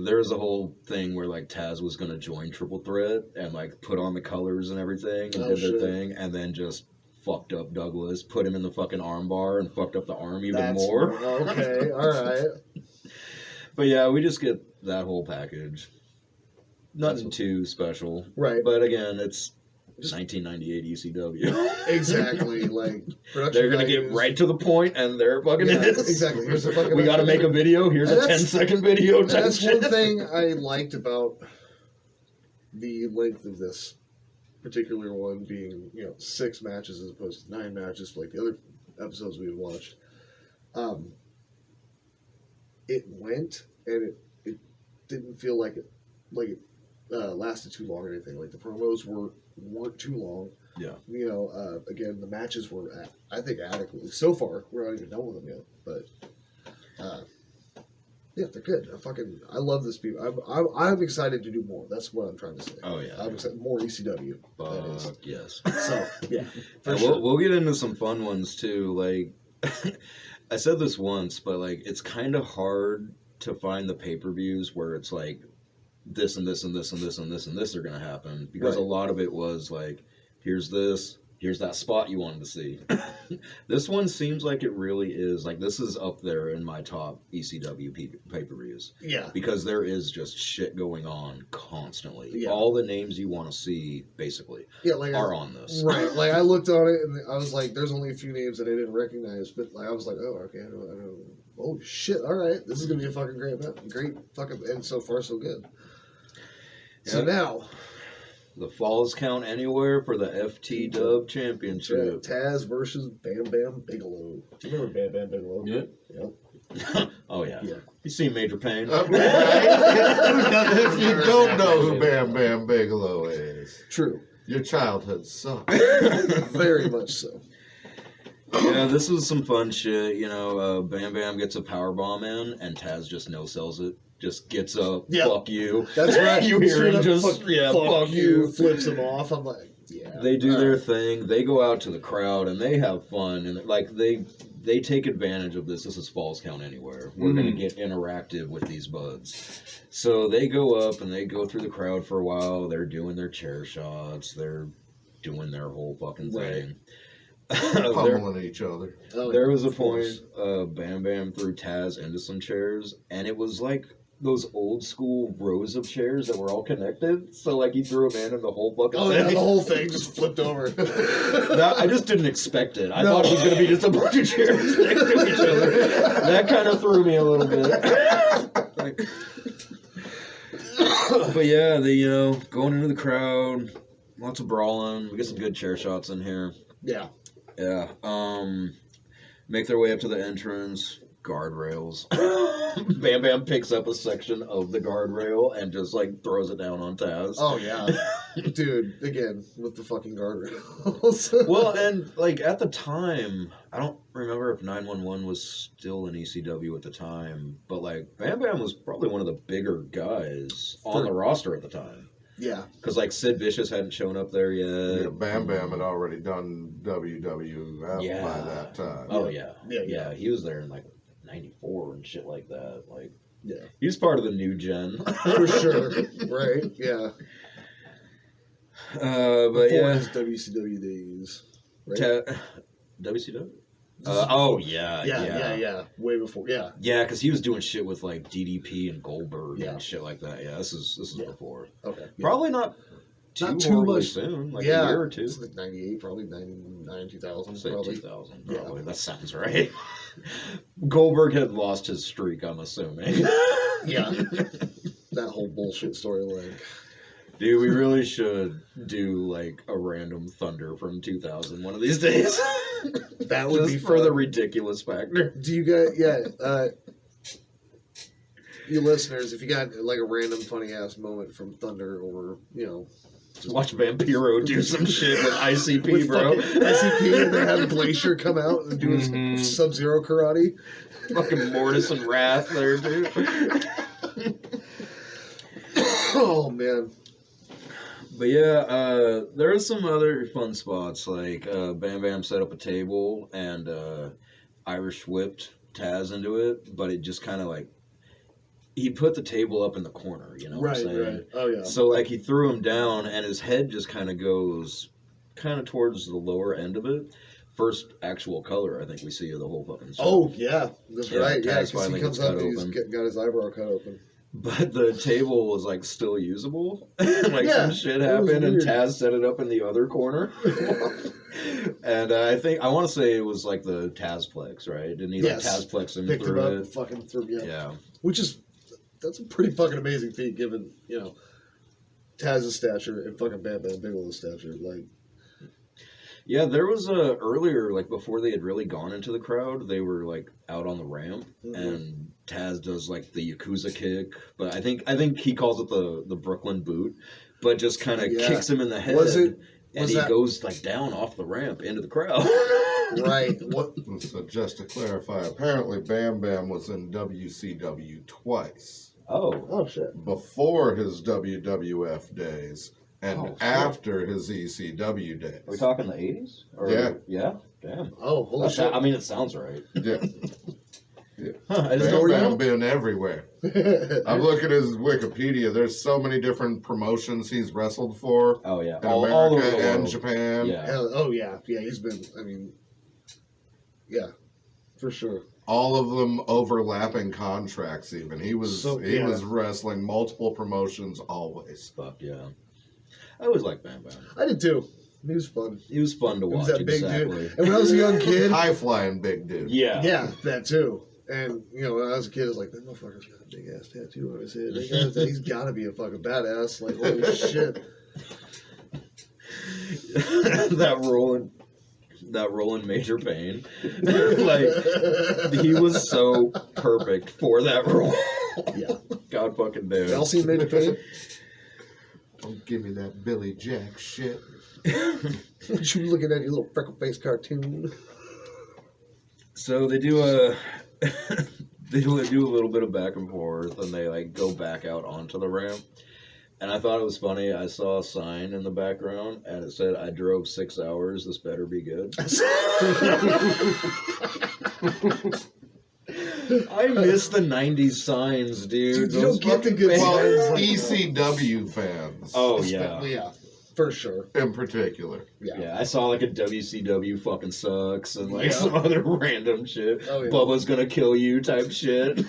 there was a whole thing where like Taz was gonna join Triple Threat and like put on the colors and everything and did their thing, and then just fucked up Douglas, put him in the fucking armbar, and fucked up the arm even more. Okay, all right. But yeah, we just get that whole package. Nothing too special, right? But again, it's 1998 ECW. Exactly, like they're gonna get right to the point, and they're fucking exactly. Here's the fucking. We gotta make a video. Here's a 10-second video. That's one thing I liked about the length of this particular one being, 6 matches as opposed to 9 matches, like the other episodes we had watched. It went, and it didn't feel like it lasted too long or anything. Like the promos weren't too long. Yeah. Again, the matches were, I think, adequately. So far, we're not even done with them yet, but yeah, they're good. I love this people. I'm excited to do more. That's what I'm trying to say. Oh yeah. I'm excited more ECW. That is. Yes. So yeah. We'll get into some fun ones too. Like I said this once, but like it's kind of hard to find the pay-per-views where it's like this and this and this and this and this and this are going to happen, because a lot of it was like, here's that spot you wanted to see. This one seems like it really is, like, this is up there in my top ECW pay-per-views. Yeah. Because there is just shit going on constantly. Yeah. All the names you want to see, basically, are on this. Right. Like, I looked on it, and I was like, there's only a few names that I didn't recognize, but like, I was like, oh, okay, I know. Oh, shit, all right. This is going to be a fucking great fucking, and so far, so good. Yep. So now... The Falls Count Anywhere for the FT Dub Championship. Taz versus Bam Bam Bigelow. Do you remember Bam Bam Bigelow? Yeah. Yep. Oh, yeah. You seen Major Pain? If you don't know who Bam Bam Bigelow is. True. Your childhood sucks. Very much so. Yeah, this was some fun shit. Bam Bam gets a powerbomb in, and Taz just no-sells it. Just gets up, fuck you. That's right. You hear him just, fuck you. Flips him off. I'm like, yeah. They do their thing. They go out to the crowd, and they have fun. And, like, they take advantage of this. This is Falls Count Anywhere. We're going to get interactive with these buds. So they go up, and they go through the crowd for a while. They're doing their chair shots. They're doing their whole fucking thing. Pummeling each other. There was a point, Bam Bam threw Taz into some chairs, and it was like those old school rows of chairs that were all connected. So like he threw them in and the whole fucking thing. Yeah, the whole thing just flipped over. I just didn't expect it. I thought it was going to be just a bunch of chairs next to each other. That kind of threw me a little bit. But yeah, going into the crowd, lots of brawling. We get some good chair shots in here. Yeah. Yeah. Make their way up to the entrance. Guardrails. Bam Bam picks up a section of the guardrail and just like throws it down on Taz. Oh yeah. Dude, again, with the fucking guardrails. Well, and like at the time, I don't remember if 911 was still in ECW at the time, but like Bam Bam was probably one of the bigger guys on the roster at the time. Yeah. Because like Sid Vicious hadn't shown up there yet. Yeah, Bam Bam had already done WWF by that time. Oh yeah. Yeah. He was there in like 94 and shit like that. Like, yeah, he's part of the new gen for sure. Right? Yeah. But before his WCW days, right? WCW. Yeah. Way before. Yeah. Yeah, because he was doing shit with like DDP and Goldberg and shit like that. Yeah, this is before. Okay. Yeah. Probably not too much soon. Like a year or two. It's like 98, probably 99, 2000. Say probably 2000. Probably. That sounds right. Goldberg had lost his streak, I'm assuming. Yeah. That whole bullshit storyline. Dude, we really should do like a random Thunder from 2000 one of these days. That would just be for fun. the ridiculous factor. Do you guys? Yeah. You listeners, if you got like a random funny ass moment from Thunder, or just watch Vampiro do some shit with ICP, with bro. ICP, and then have Glacier come out and do his Sub-Zero karate. Fucking Mortis and Wrath there, dude. Oh man. But yeah, there are some other fun spots, like Bam Bam set up a table and Irish whipped Taz into it, but it just kind of like, he put the table up in the corner, you know what I'm saying? Right. Oh yeah. So like he threw him down and his head just kind of goes kind of towards the lower end of it. First actual color I think we see of the whole fucking show. Oh yeah, that's right. Yeah, Taz because he finally comes gets up cut and open. he's got his eyebrow cut open. But the table was like still usable. Like Yeah, some shit happened and weird. Taz set it up in the other corner. And I want to say it was like the Tazplex, right? Didn't he like Tazplex him Picked him through up, it? fucking threw him. Yeah. That's a pretty fucking amazing feat, given Taz's stature and fucking Bam Bam Bigelow's stature. Like, yeah, there was earlier, like before they had really gone into the crowd, they were like out on the ramp, and Taz does like the Yakuza kick, but I think he calls it the Brooklyn boot, but just kind of kicks him in the head, and he goes like down off the ramp into the crowd. Right. What? So just to clarify, apparently Bam Bam was in WCW twice. Oh shit. Before his WWF days and after his ECW days. Are we talking the 80s? Yeah. Damn. Oh, holy shit. I mean, it sounds right. Yeah. Huh, Bam Bam been everywhere. I'm looking at his Wikipedia. There's so many different promotions he's wrestled for. Oh yeah, in America and Japan. Yeah. Oh yeah. He's been. I mean, yeah, for sure. All of them overlapping contracts. Even he was was wrestling multiple promotions always. Fuck yeah. I always liked Bam Bam. I did too. He was fun. He was fun to watch. He was that big dude. And when I was a young kid, high flying big dude. Yeah. Yeah, that too. And when I was a kid, I was like, that motherfucker's got a big ass tattoo on his head. He's got to be a fucking badass. Like, holy shit. that rolling Major Pain. Like, he was so perfect for that role. Yeah. God fucking damn. Y'all seen Major Pain? Don't give me that Billy Jack shit. What you looking at, your little freckle face cartoon? So they do a little bit of back and forth, and they like go back out onto the ramp. And I thought it was funny. I saw a sign in the background, and it said, "I drove 6 hours. This better be good." I miss the '90s signs, dude. You don't get the good Well, signs. ECW fans. Oh yeah. Yeah, for sure. In particular. Yeah, I saw like a WCW fucking sucks and like some other random shit. Oh, yeah. Bubba's gonna kill you type shit.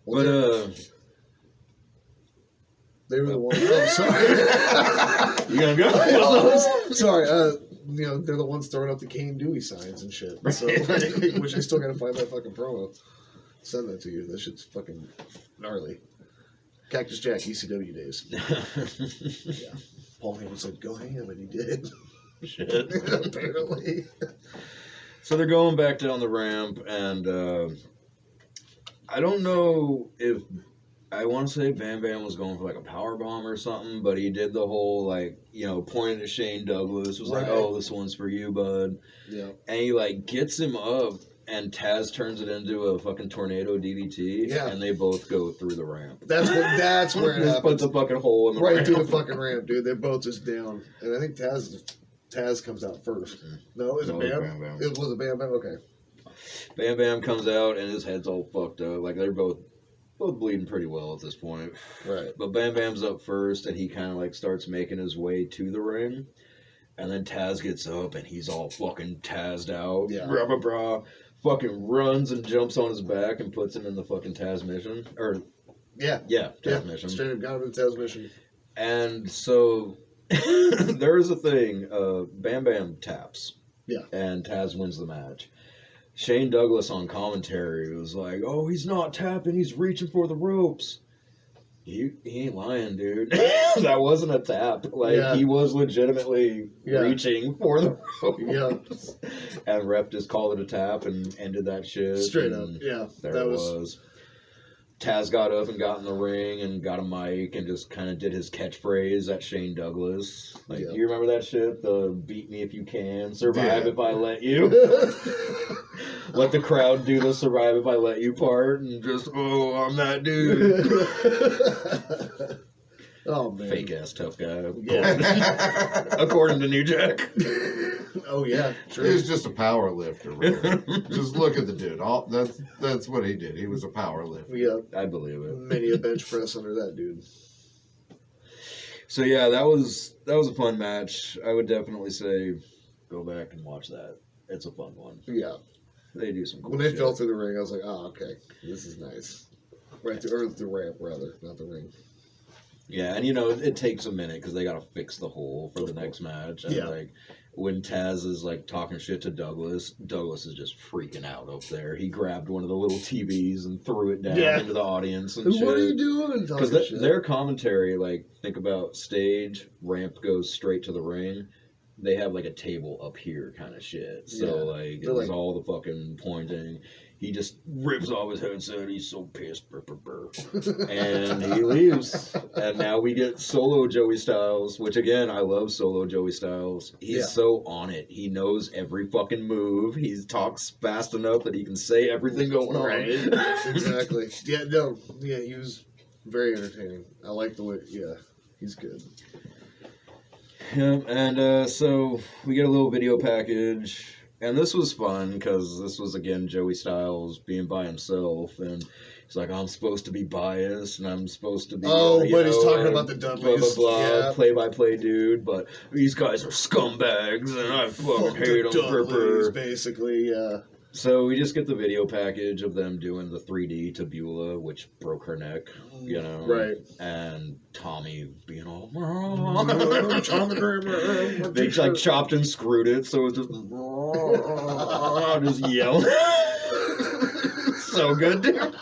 But they were the ones. Oh, sorry. You gonna go? Sorry. They're the ones throwing up the Kane Dewey signs and shit. So, which I still gotta find that fucking promo. Send that to you. That shit's fucking gnarly. Cactus Jack, ECW days. Yeah. Paul Heyman said, "Go ham," and he did. Shit. Apparently. So they're going back down the ramp, and I don't know if I want to say Bam Bam was going for like a power bomb or something, but he did the whole pointed at Shane Douglas, was like, "Oh, this one's for you, bud." Yeah. And he gets him up, and Taz turns it into a fucking tornado DDT. Yeah. And they both go through the ramp. That's where it Just happens. puts a fucking hole in the Right ramp. through the fucking ramp, dude. They're both just down, and I think Taz comes out first. No, is it Bam? Bam Bam. It was a Bam Bam. Okay. Bam Bam comes out, and his head's all fucked up. Like they're both bleeding pretty well at this point. Right. But Bam Bam's up first, and he kind of starts making his way to the ring. And then Taz gets up, and he's all fucking Tazzed out. Yeah. Bra. Fucking runs and jumps on his back and puts him in the fucking Taz mission. Taz mission. Straight up got him in the Taz mission. And so there's a thing. Bam Bam taps. Yeah. And Taz wins the match. Shane Douglas on commentary was like, "Oh, he's not tapping, he's reaching for the ropes." He ain't lying, dude. That wasn't a tap. He was legitimately reaching for the ropes. Yeah. And ref just called it a tap and ended that shit. Straight up. Yeah. There it was. Taz got up and got in the ring and got a mic and just kind of did his catchphrase at Shane Douglas. You remember that shit? The "beat me if you can, survive if I let you." Let the crowd do the "survive if I let you" part and just, "Oh, I'm that dude." Oh, man. Fake ass tough guy. Yeah. According to New Jack. Oh, yeah. True. He's just a power lifter, really. Just look at the dude. That's what he did. He was a power lifter. Yeah. I believe it. Many a bench press under that dude. So yeah, that was a fun match. I would definitely say go back and watch that. It's a fun one. Yeah. They do some cool When they shit. fell through the ring, I was like, "Oh, okay, this is nice." Right through, or the ramp, rather, not the ring. Yeah, and it takes a minute because they got to fix the hole for the next match. And when Taz is talking shit to Douglas, Douglas is just freaking out up there. He grabbed one of the little TVs and threw it down into the audience and shit. What are you doing? Because their commentary, think about stage, ramp goes straight to the ring. They have a table up here kind of shit. So it was all the fucking pointing. He just rips off his headset. He's so pissed. Burr, burr, burr. And he leaves. And now we get solo Joey Styles, which again, I love solo Joey Styles. He's so on it. He knows every fucking move. He talks fast enough that he can say everything going on. Right. Exactly. Yeah, no. Yeah, he was very entertaining. I like the way, he's good. Yeah, and so we get a little video package. And this was fun because this was, again, Joey Styles being by himself. And he's like, "I'm supposed to be biased and I'm supposed to be..." But he's talking about the Dudleys. Blah, blah, blah, play-by-play dude. But these guys are scumbags and I fucking hate them. Dudleys, basically, yeah. So we just get the video package of them doing the 3D to Beulah, which broke her neck, Right. And Tommy being all... They They chopped and screwed it, so it just... just yelling. So good, dude.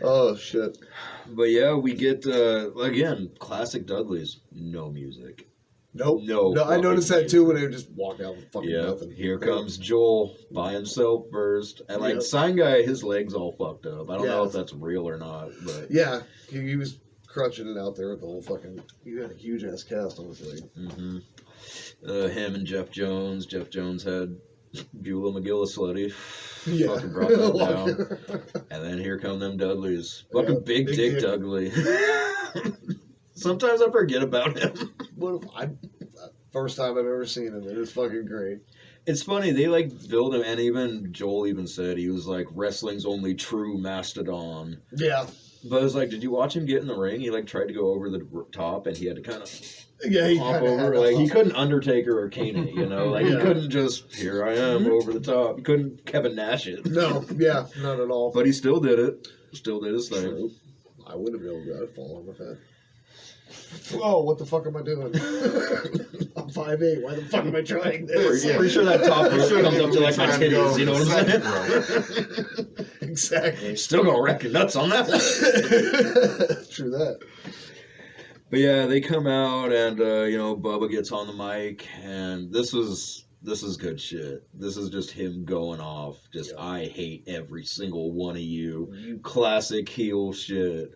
Oh, shit. But yeah, we get, again, classic Dudleys, no music. Nope. No, I noticed that too when they would just walk out with fucking nothing. Here comes Joel by himself first. And Sign Guy, his legs all fucked up. I don't know if that's real or not, but yeah, he was crunching it out there with the whole fucking. He had a huge ass cast on his leg. Mm-hmm. Him and Jeff Jones. Jeff Jones had Beulah McGillis slutty. Yeah. Fucking brought that down. And then here come them Dudleys. Fucking big dick Dudley. Sometimes I forget about him. First time I've ever seen him, and it's fucking great. It's funny, they build him, and even Joel even said he was wrestling's only true mastodon. Yeah. But it's like, did you watch him get in the ring? He like tried to go over the top, and he had to kind of he hop over. Like he couldn't Undertaker or Kane it, you know. Like he couldn't just here I am over the top. He couldn't Kevin Nash it. No, not at all. But he still did it. Still did his thing. True. I wouldn't be able to do that. I'd fall on my head. Oh, what the fuck am I doing? I'm 5'8". Why the fuck am I trying this? Pretty sure that top rope comes up to like my titties. You know what I'm saying? Exactly. Still gonna wreck your nuts on that one. True that. But yeah, they come out and Bubba gets on the mic, and this is good shit. This is just him going off. I hate every single one of you. Classic heel shit.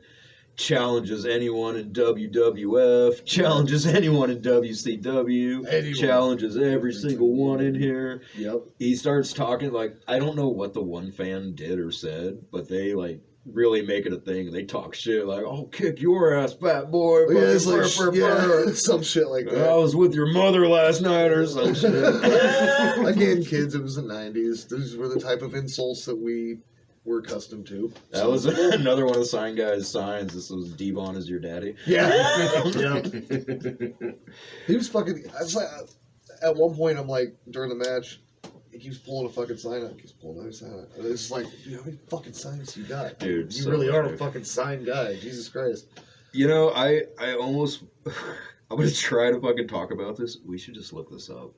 Challenges anyone in WWF. Challenges anyone in WCW. Challenges every single one in here. Yep. He starts talking like, I don't know what the one fan did or said, but they like really make it a thing. They talk shit like, "I'll kick your ass, fat boy." Yeah, it's like, some shit like that. I was with your mother last night or some shit. Again, kids, it was the 90s. These were the type of insults that we were accustomed to. That was another one of the sign guys' signs. This was Devon is your daddy. Yeah. Yeah. He was fucking... I was like, at one point, I'm like, during the match, he keeps pulling a fucking sign out. He keeps pulling another sign out. And it's just like, how many fucking signs you got? Dude, you really are a fucking sign guy. Jesus Christ. You know, I almost... I'm going to try to fucking talk about this. We should just look this up.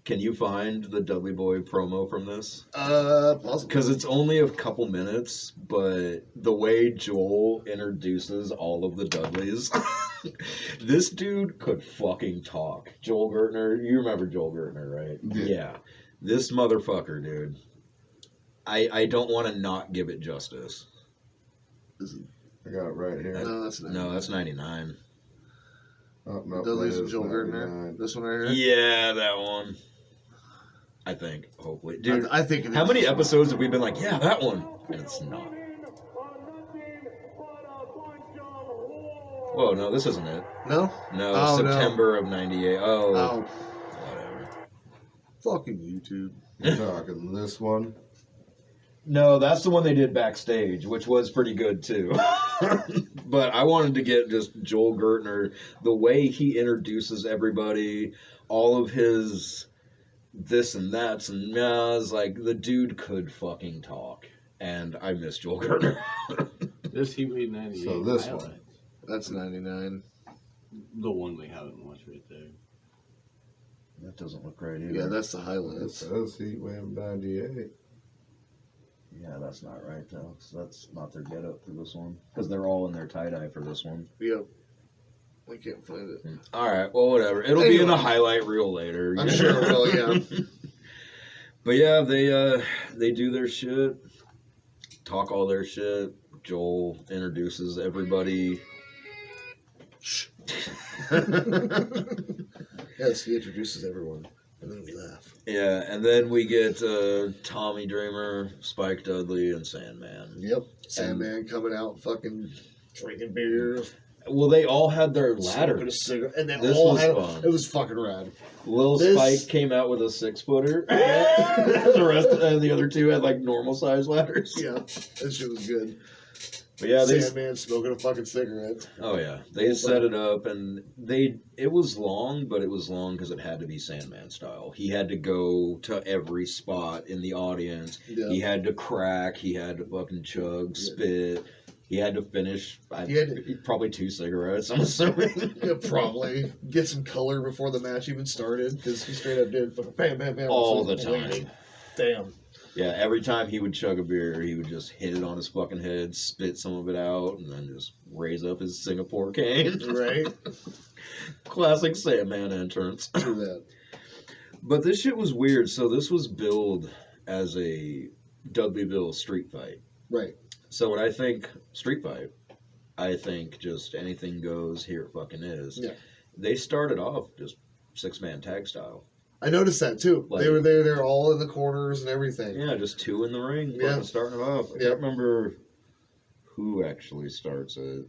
Can you find the Dudley Boy promo from this? Possibly. Because it's only a couple minutes, but the way Joel introduces all of the Dudleys, this dude could fucking talk. Joel Gertner, you remember Joel Gertner, right? Yeah. This motherfucker, dude. I don't want to not give it justice. I got it right here. No, that's 99. Oh, no, Dudley's and Joel Gertner. This one right here? Yeah, that one. I think, hopefully. Dude, I think how many episodes have we been like, yeah, that one? And it's not. Whoa, no, this isn't it. No? No, September of 98. Oh. Whatever. Fucking YouTube. We're talking this one. No, that's the one they did backstage, which was pretty good too. But I wanted to get just Joel Gertner, the way he introduces everybody, all of his this and that's and that's, like the dude could fucking talk. And I miss Joel Gertner. This Heatwave 98. So this highlights. one. That's 99. The one we haven't watched right there. That doesn't look right either. Yeah, that's the It highlights. says Heatwave 98. Yeah, that's not right though. Cause that's not their get up for this one. Because they're all in their tie dye for this one. Yep. I can't find it. All right, well, whatever. It'll be in the highlight reel later. I'm sure it will, yeah. But yeah, they do their shit, talk all their shit. Joel introduces everybody. Yes, he introduces everyone. And then we laugh. Yeah, and then we get Tommy Dreamer, Spike Dudley, and Sandman. Yep. Sandman coming out fucking drinking beers. Well, they all had their ladder. Smoking a cigarette. And they This all was had fun. it was fucking rad. Lil Spike came out with a 6-footer. The rest of the other two had like normal size ladders. Yeah, that shit was good. But yeah, Sandman smoking a fucking cigarette. Oh yeah, they set it up, and it was long, but it was long because it had to be Sandman style. He had to go to every spot in the audience. Yeah. He had to crack. He had to fucking chug, spit. He had to finish. Probably 2 cigarettes. I'm assuming. Yeah, probably get some color before the match even started because he straight up did fucking bam, bam, bam all the time. bleeding. Damn. Yeah, every time he would chug a beer, he would just hit it on his fucking head, spit some of it out, and then just raise up his Singapore cane. Right. Classic Sandman entrance. True that. But this shit was weird. So this was billed as a Dudleyville street fight. Right. So when I think street fight, I think just anything goes, here it fucking is. Yeah. They started off just 6-man tag style. I noticed that too. Like, they were there. They're all in the corners and everything. Yeah, just 2 in the ring. Yeah. Starting it off. I can't remember who actually starts it.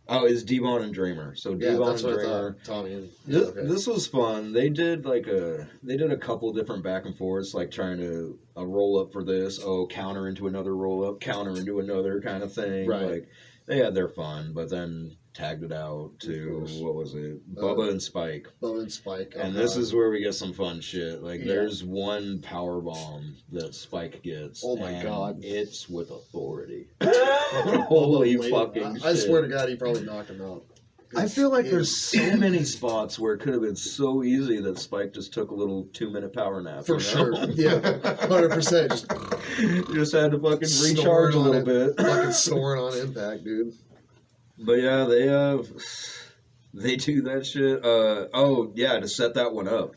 Oh, it's Devon and Dreamer. So Devon and Dreamer. Tommy and This was fun. They did a couple different back and forths, like trying to a roll up for this. Oh, counter into another roll up, counter into another kind of thing. Right. Like they had their fun, but then tagged it out to what was it? Bubba and Spike. Bubba and Spike. And this is where we get some fun shit. Like there's one power bomb that Spike gets. Oh my god. It's with authority. Holy fucking shit. I swear to God, he probably knocked him out. I feel like there's so many spots where it could have been so easy that Spike just took a little 2-minute power nap. For sure. Yeah. 100%. Just had to fucking recharge a little bit. Fucking snoring on impact, dude. But yeah, they do that shit. To set that one up.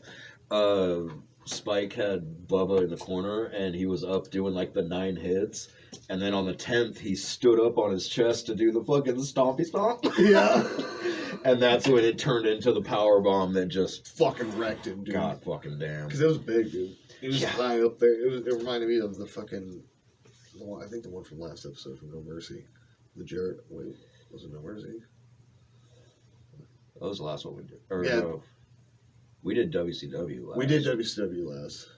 Spike had Bubba in the corner and he was up doing like the 9 hits. And then on the 10th, he stood up on his chest to do the fucking stompy stomp. Yeah. And that's when it turned into the power bomb that just fucking wrecked him, dude. God fucking damn. Because it was big, dude. It was high up there. It reminded me of the one, I think the one from last episode from No Mercy. Was it No Mercy? That was the last one we did. We did WCW last. We did WCW last,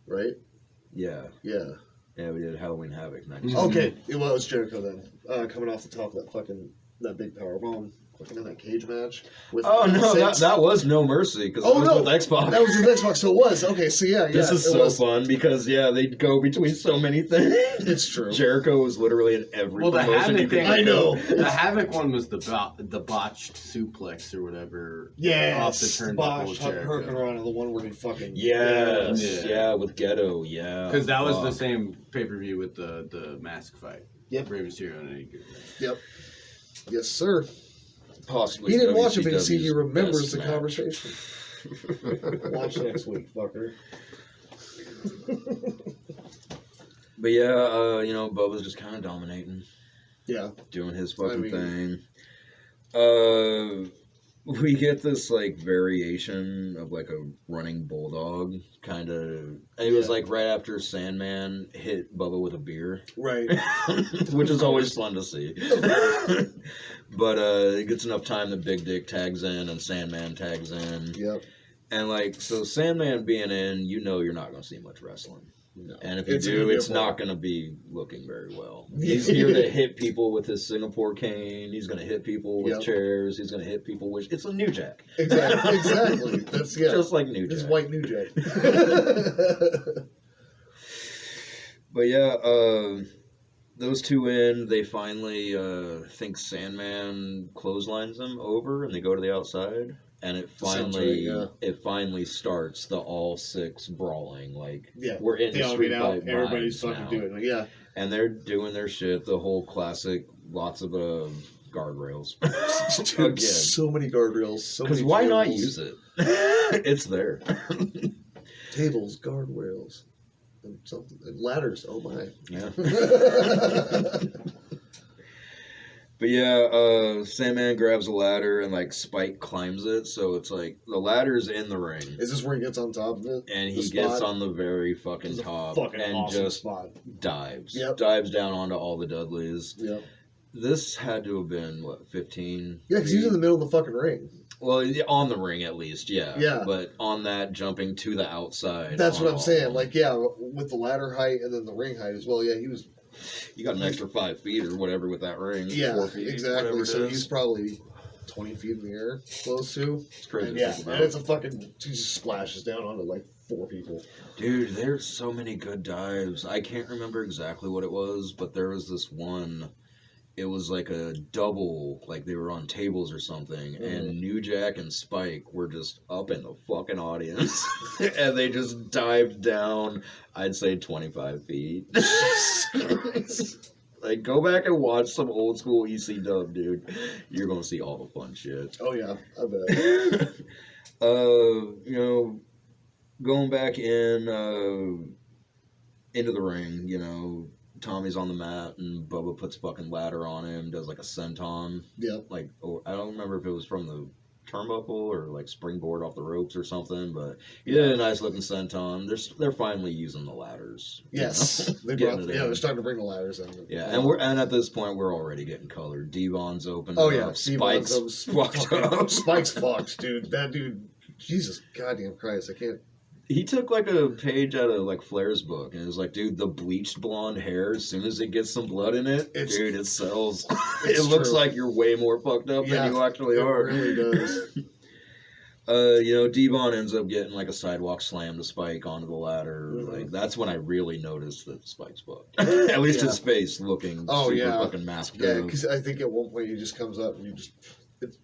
right? Yeah. Yeah. Yeah, we did Halloween Havoc. Okay, well, it was Jericho then. Coming off the top of that big power bomb. In that cage match. That was No Mercy because it was with X-Pac. That was with X-Pac, so it was. Okay, so yeah. This is so fun because, they'd go between so many things. It's true. Jericho was literally in every promotion you could. I know. The Havoc one was the botched suplex or whatever. Yeah, off the turnbuckle with Jericho. Hurricane, the one where he fucking... Yeah, with Ghetto, yeah. Because that was the same pay-per-view with the mask fight. Yep. Rey Mysterio and Eddie Guerrero. Yep. Yes, sir. Possibly. He didn't watch it, but you see, he remembers the match. Conversation. Watch next week, fucker. But yeah, Bubba's just kind of dominating. Yeah. Doing his fucking thing. We get this, variation of, a running bulldog, kind of... It was, right after Sandman hit Bubba with a beer. Right. Which is always fun to see. But it gets enough time that Big Dick tags in and Sandman tags in. Yep. And, so Sandman being in, you're not going to see much wrestling. No. And if you do, it's not going to be looking very well. He's here to hit people with his Singapore cane. He's going to hit people with chairs. He's going to hit people with... It's a New Jack. Exactly. That's, just like New Jack. It's white New Jack. But those two in, they finally think Sandman clotheslines them over, and they go to the outside. And it finally starts the all 6 brawling. We're in the street fight. Everybody's fucking doing it. Yeah. And they're doing their shit. The whole classic, lots of guardrails. Dude, so many guardrails. Because why not use it? It's there. Tables, guardrails, and something, and ladders. Oh my. Yeah. But Sandman grabs a ladder and Spike climbs it, so it's the ladder's in the ring. Is this where he gets on top of it? And he gets on the very fucking top and awesome just dives. Yep. Dives down onto all the Dudleys. Yep. This had to have been 15? Yeah, because he's in the middle of the fucking ring. Well, on the ring at least, yeah. Yeah. But on that jumping to the outside. That's what I'm saying. With the ladder height and then the ring height as well. Yeah, he was. You got an extra 5 feet or whatever with that ring. Yeah, 4 feet, exactly. So he's probably 20 feet in the air, close to. It's crazy. And and it's a fucking. He just splashes down onto 4 people. Dude, there's so many good dives. I can't remember exactly what it was, but there was this one. It was a double, they were on tables or something, and New Jack and Spike were just up in the fucking audience, and they just dived down, I'd say 25 feet. Go back and watch some old school ECW, dude. You're gonna see all the fun shit. Oh yeah, I bet. Going back into the ring, Tommy's on the mat and Bubba puts a fucking ladder on him, does a senton. Yeah. I don't remember if it was from the turnbuckle or springboard off the ropes or something, but he did a nice looking senton. They're finally using the ladders. Yes. They're starting to bring the ladders in. Yeah, and at this point we're already getting colored. Devon's open. Oh yeah. Spike's fucked up. Spike's fucked, dude. That dude, Jesus goddamn Christ, I can't. He took like a page out of like Flair's book, and it was like, dude, the bleached blonde hair, as soon as it gets some blood in it, dude, it sells. It looks like you're way more fucked up than you actually are. It really does. Devon ends up getting like a sidewalk slam to Spike onto the ladder. Mm-hmm. Like that's when I really noticed that Spike's fucked. At least his face looking super fucking masked. Yeah, because I think at one point he just comes up and it's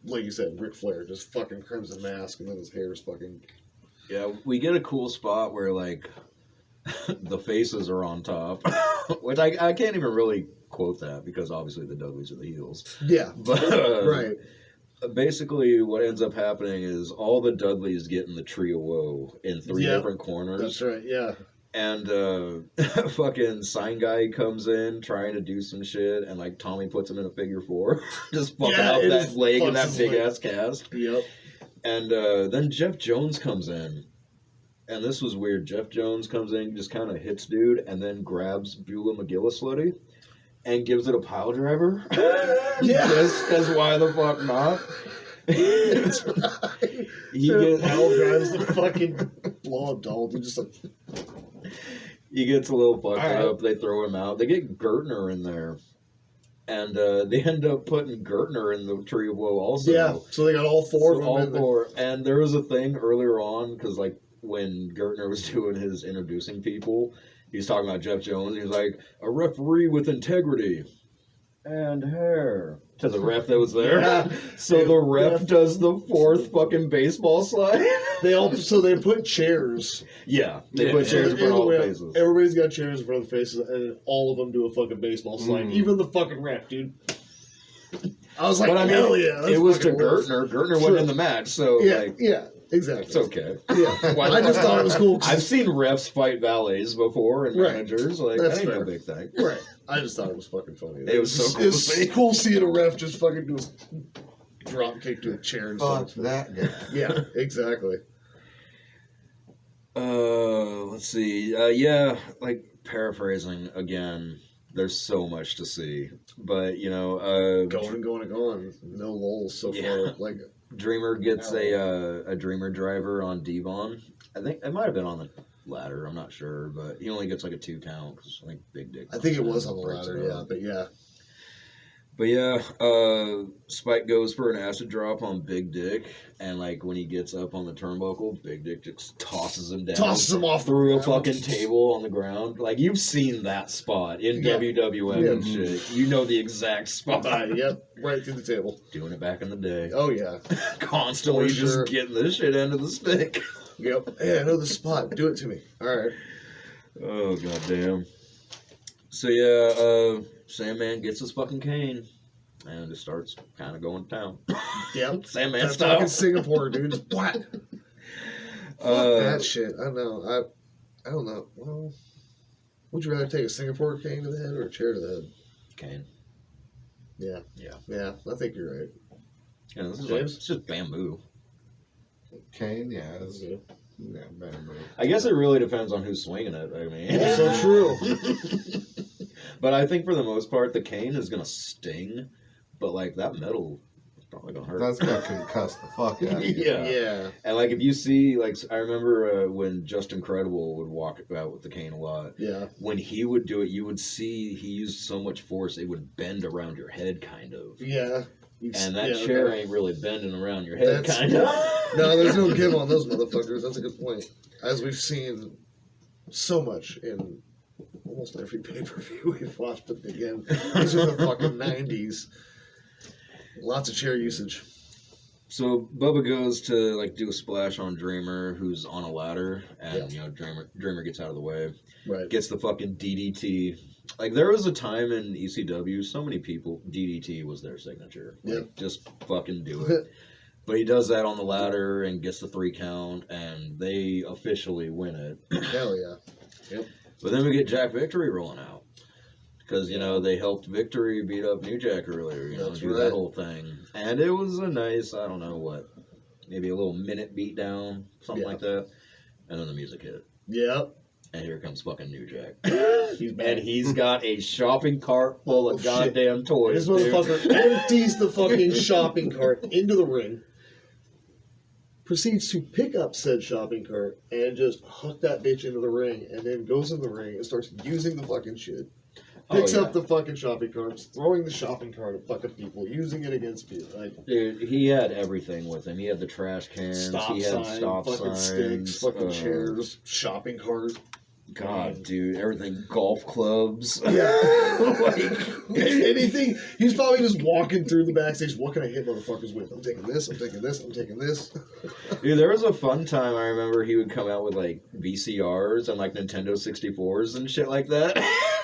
like you said, Ric Flair, just fucking crimson mask, and then his hair's fucking. Yeah, we get a cool spot where like the faces are on top, which I can't even really quote that because obviously the Dudleys are the heels. Yeah, but right. Basically, what ends up happening is all the Dudleys get in the Tree of Woe in 3 different corners. That's right, yeah. And fucking sign guy comes in trying to do some shit, and like Tommy puts him in a figure 4, just fucking up that leg in that big ass cast. Yep. And then Jeff Jones comes in, and this was weird. Jeff Jones comes in, just kind of hits dude, and then grabs Beulah McGillis Slutty and gives it a pile driver. Yeah. Because why the fuck not? That's right. Al drives the fucking blow up doll. They're just like. He gets a little fucked up. They throw him out. They get Gertner in there. And they end up putting Gertner in the Tree of Woe also. Yeah, so they got all 4 of them. All 4. And there was a thing earlier on, because like when Gertner was doing his introducing people, he was talking about Jeff Jones. He was like, a referee with integrity and hair. To the ref that was there. Yeah. So the ref does the 4th fucking baseball slide. They put chairs. Yeah, they put chairs in front of all the faces. Everybody's got chairs in front of the faces, and all of them do a fucking baseball slide. Even the fucking ref, dude. I was like, hell yeah. It was to Gertner. Gertner wasn't in the match, so yeah. Exactly. It's okay. Yeah. I just thought it was cool. I've seen refs fight valets before and managers. Like, that's that ain't no big thing. Right. I just thought it was fucking funny. It was so cool. It's cool seeing a ref just fucking do a drop kick to a chair and stuff. That guy. Yeah, exactly. Let's see. Like paraphrasing again. There's so much to see, but going. No lulls so far. Like. Dreamer gets a Dreamer driver on Devon. I think it might have been on the ladder. I'm not sure, but he only gets like a 2 count because I think Big Dick. I think it was on the ladder, But Spike goes for an acid drop on Big Dick, and like when he gets up on the turnbuckle, Big Dick just tosses him down. Tosses him off through a fucking table on the ground. Like you've seen that spot in WWF and shit. You know the exact spot. Yep, right through the table. Doing it back in the day. Oh yeah, constantly just getting this shit end of the stick. Yep. Hey, I know the spot. Do it to me. All right. Oh goddamn. So Sandman gets his fucking cane and just starts kind of going to town. Yep. Sandman style. Fucking Singapore, dude. Just what? Fuck that shit. I know. I don't know. Well, would you rather take a Singapore cane to the head or a chair to the head? Cane. Yeah. Yeah. I think you're right. Yeah, this is it's just bamboo. Cane, yeah, bamboo. I guess it really depends on who's swinging it. I mean, also true. But I think for the most part, the cane is gonna sting, but like that metal is probably gonna hurt. That's gonna concuss the fuck out of you. Yeah. And like if you see, like I remember when Just Incredible would walk out with the cane a lot. Yeah. When he would do it, you would see he used so much force it would bend around your head, kind of. Yeah. And that chair ain't really bending around your head, kind of. No, there's no give on those motherfuckers. That's a good point. As we've seen so much in almost every pay-per-view we've watched, but again, these are the fucking 90s. Lots of chair usage. So Bubba goes to like do a splash on Dreamer, who's on a ladder, and Dreamer gets out of the way. Right. Gets the fucking DDT. Like there was a time in ECW, so many people DDT was their signature. Like, just fucking do it. But he does that on the ladder and gets the 3 count, and they officially win it. Hell yeah. Yep. But then we get Jack Victory rolling out. Because, they helped Victory beat up New Jack earlier, do that whole thing. And it was a nice, I don't know what, maybe a little minute beat down, something like that. And then the music hit. Yep. And here comes fucking New Jack. And he's got a shopping cart full of goddamn toys. This motherfucker empties the fucking shopping cart into the ring. proceeds to pick up said shopping cart and just hook that bitch into the ring, and then goes in the ring and starts using the fucking shit. Picks up the fucking shopping carts, throwing the shopping cart at fucking people, using it against people. Like, dude, he had everything with him. He had the trash cans, stop he had sign, stop fucking signs, sticks, fucking chairs, shopping cart. God, dude, everything. Golf clubs. Yeah. Like, anything. He's probably just walking through the backstage. What can I hit motherfuckers with? I'm taking this, I'm taking this, I'm taking this. dude, there was a fun time. I remember he would come out with like VCRs and like Nintendo 64s and shit like that.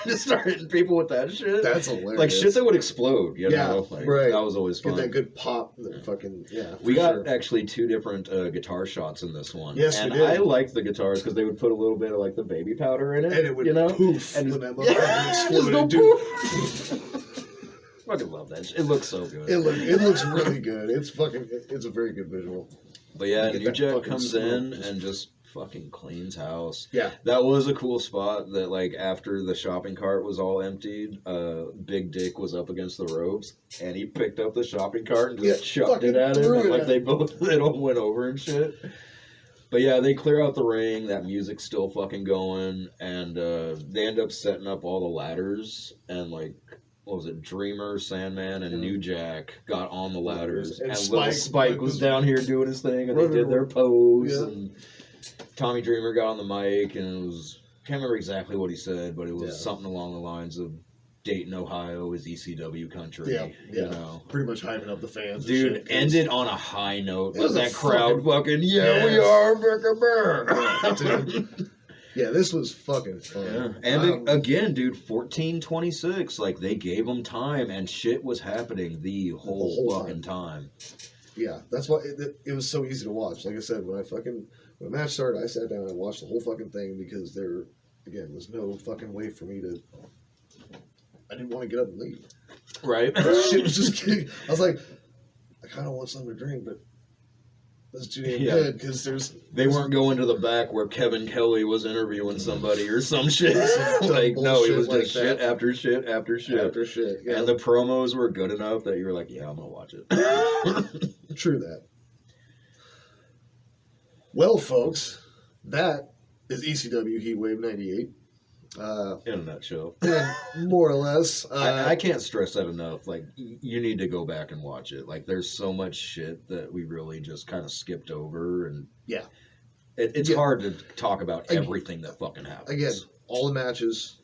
Just start hitting people with that shit. That's hilarious. Like shit that would explode, you know? Like, right. That was always fun. Get that good pop. That fucking, yeah. We got actually 2 different guitar shots in this one. Yes, and we did. I liked the guitars because they would put a little bit of like the baby powder in it. And it would you know? poof and when that motherfucker exploded, go dude. Fucking love that shit. It looks so good. It looks really good. It's a very good visual. But yeah, Get New that Jack fucking comes smoke. in and just fucking cleans house. Yeah. That was a cool spot that like after the shopping cart was all emptied, Big Dick was up against the ropes and he picked up the shopping cart and just chucked it at him threw and it like at they him. both it all went over and shit. But yeah, they clear out the ring, that music's still fucking going, and they end up setting up all the ladders, and like, what was it, Dreamer, Sandman, and New Jack got on the ladders, And little Spike was down here doing his thing, and they did their pose, and Tommy Dreamer got on the mic, and it was, can't remember exactly what he said, but it was something along the lines of, Dayton, Ohio is ECW country. You know? Pretty much hyping up the fans. Dude, and shit, ended on a high note. It was Let that a crowd fucking, we Yes. are, burr. Dude. Yeah, this was fucking fun. Yeah. And again, dude, 1426, like they gave them time and shit was happening the whole fucking time. Yeah, that's why it was so easy to watch. Like I said, when the match started, I sat down and watched the whole fucking thing because there, again, was no fucking way for me to. I didn't want to get up and leave. Right. Shit was just kidding. I was like, I kind of want something to drink, but that's too damn good because They weren't going to the back where Kevin Kelly was interviewing somebody or some shit. Like, no, it was like just shit after shit after shit. after shit. Yeah. And the promos were good enough that you were like, yeah, I'm going to watch it. True that. Well, folks, that is ECW Heatwave 98. In a nutshell. More or less. I can't stress that enough. Like, you need to go back and watch it. Like, there's so much shit that we really just kind of skipped over. And yeah. It's hard to talk about everything that fucking happens. Again, all the matches.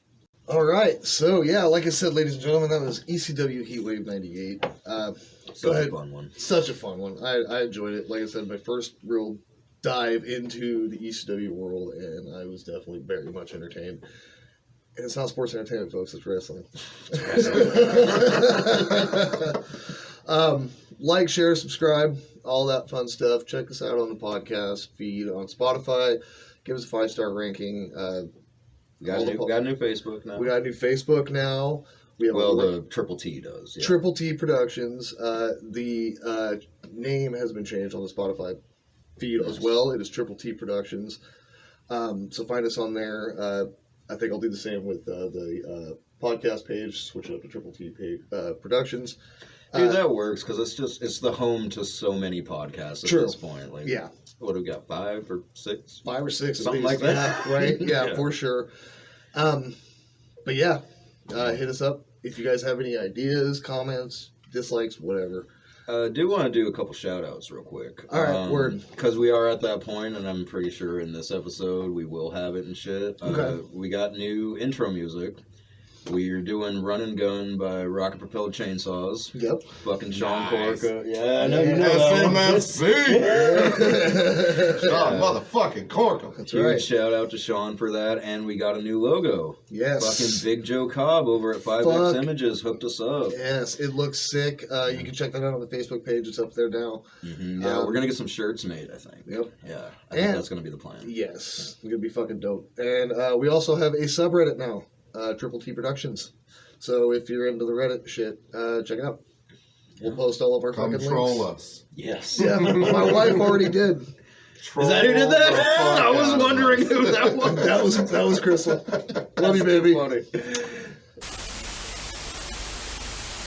All right. So, yeah, like I said, ladies and gentlemen, that was ECW Heatwave 98. Such a fun one. Such a fun one. I enjoyed it. Like I said, my first real dive into the ECW world, and I was definitely very much entertained. And it's not sports entertainment, folks. It's wrestling. Like, share, subscribe, all that fun stuff. Check us out on the podcast feed on Spotify. Give us a 5-star ranking. We got a new Facebook now. We got a new Facebook now. We have the Triple T does. Yeah. Triple T Productions. The name has been changed on the Spotify feed as well. It is Triple T Productions. So find us on there. I think I'll do the same with the podcast page. Switch it up to Triple T Productions. Dude, that works because it's the home to so many podcasts at this point. Like, yeah. What do we got? 5 or 6? 5 or 6, something like that, right? Yeah, for sure. But yeah, hit us up if you guys have any ideas, comments, dislikes, whatever. Do want to do a couple shout outs real quick. All right, word. Because we are at that point, and I'm pretty sure in this episode we will have it and shit. Okay. We got new intro music. We're doing Run and Gun by Rocket Propelled Chainsaws. Yep. Fucking Sean Nice. Corca. Yeah, I know you know that one. SMFC! Sean motherfucking Corca. That's Huge right. shout out to Sean for that, and we got a new logo. Yes. Fucking Big Joe Cobb over at 5X Images hooked us up. Yes, it looks sick. You can check that out on the Facebook page. It's up there now. Mm-hmm. Yeah, we're gonna get some shirts made, I think. Yep. Yeah, I think that's gonna be the plan. Yes, it's gonna be fucking dope. And we also have a subreddit now, Triple T Productions. So if you're into the Reddit shit, check it out. We'll post all of our Come fucking troll links. us. Yes. Yeah, my wife already did. Is that who did that? I was wondering who that was. That was Crystal. Love you, baby. Funny.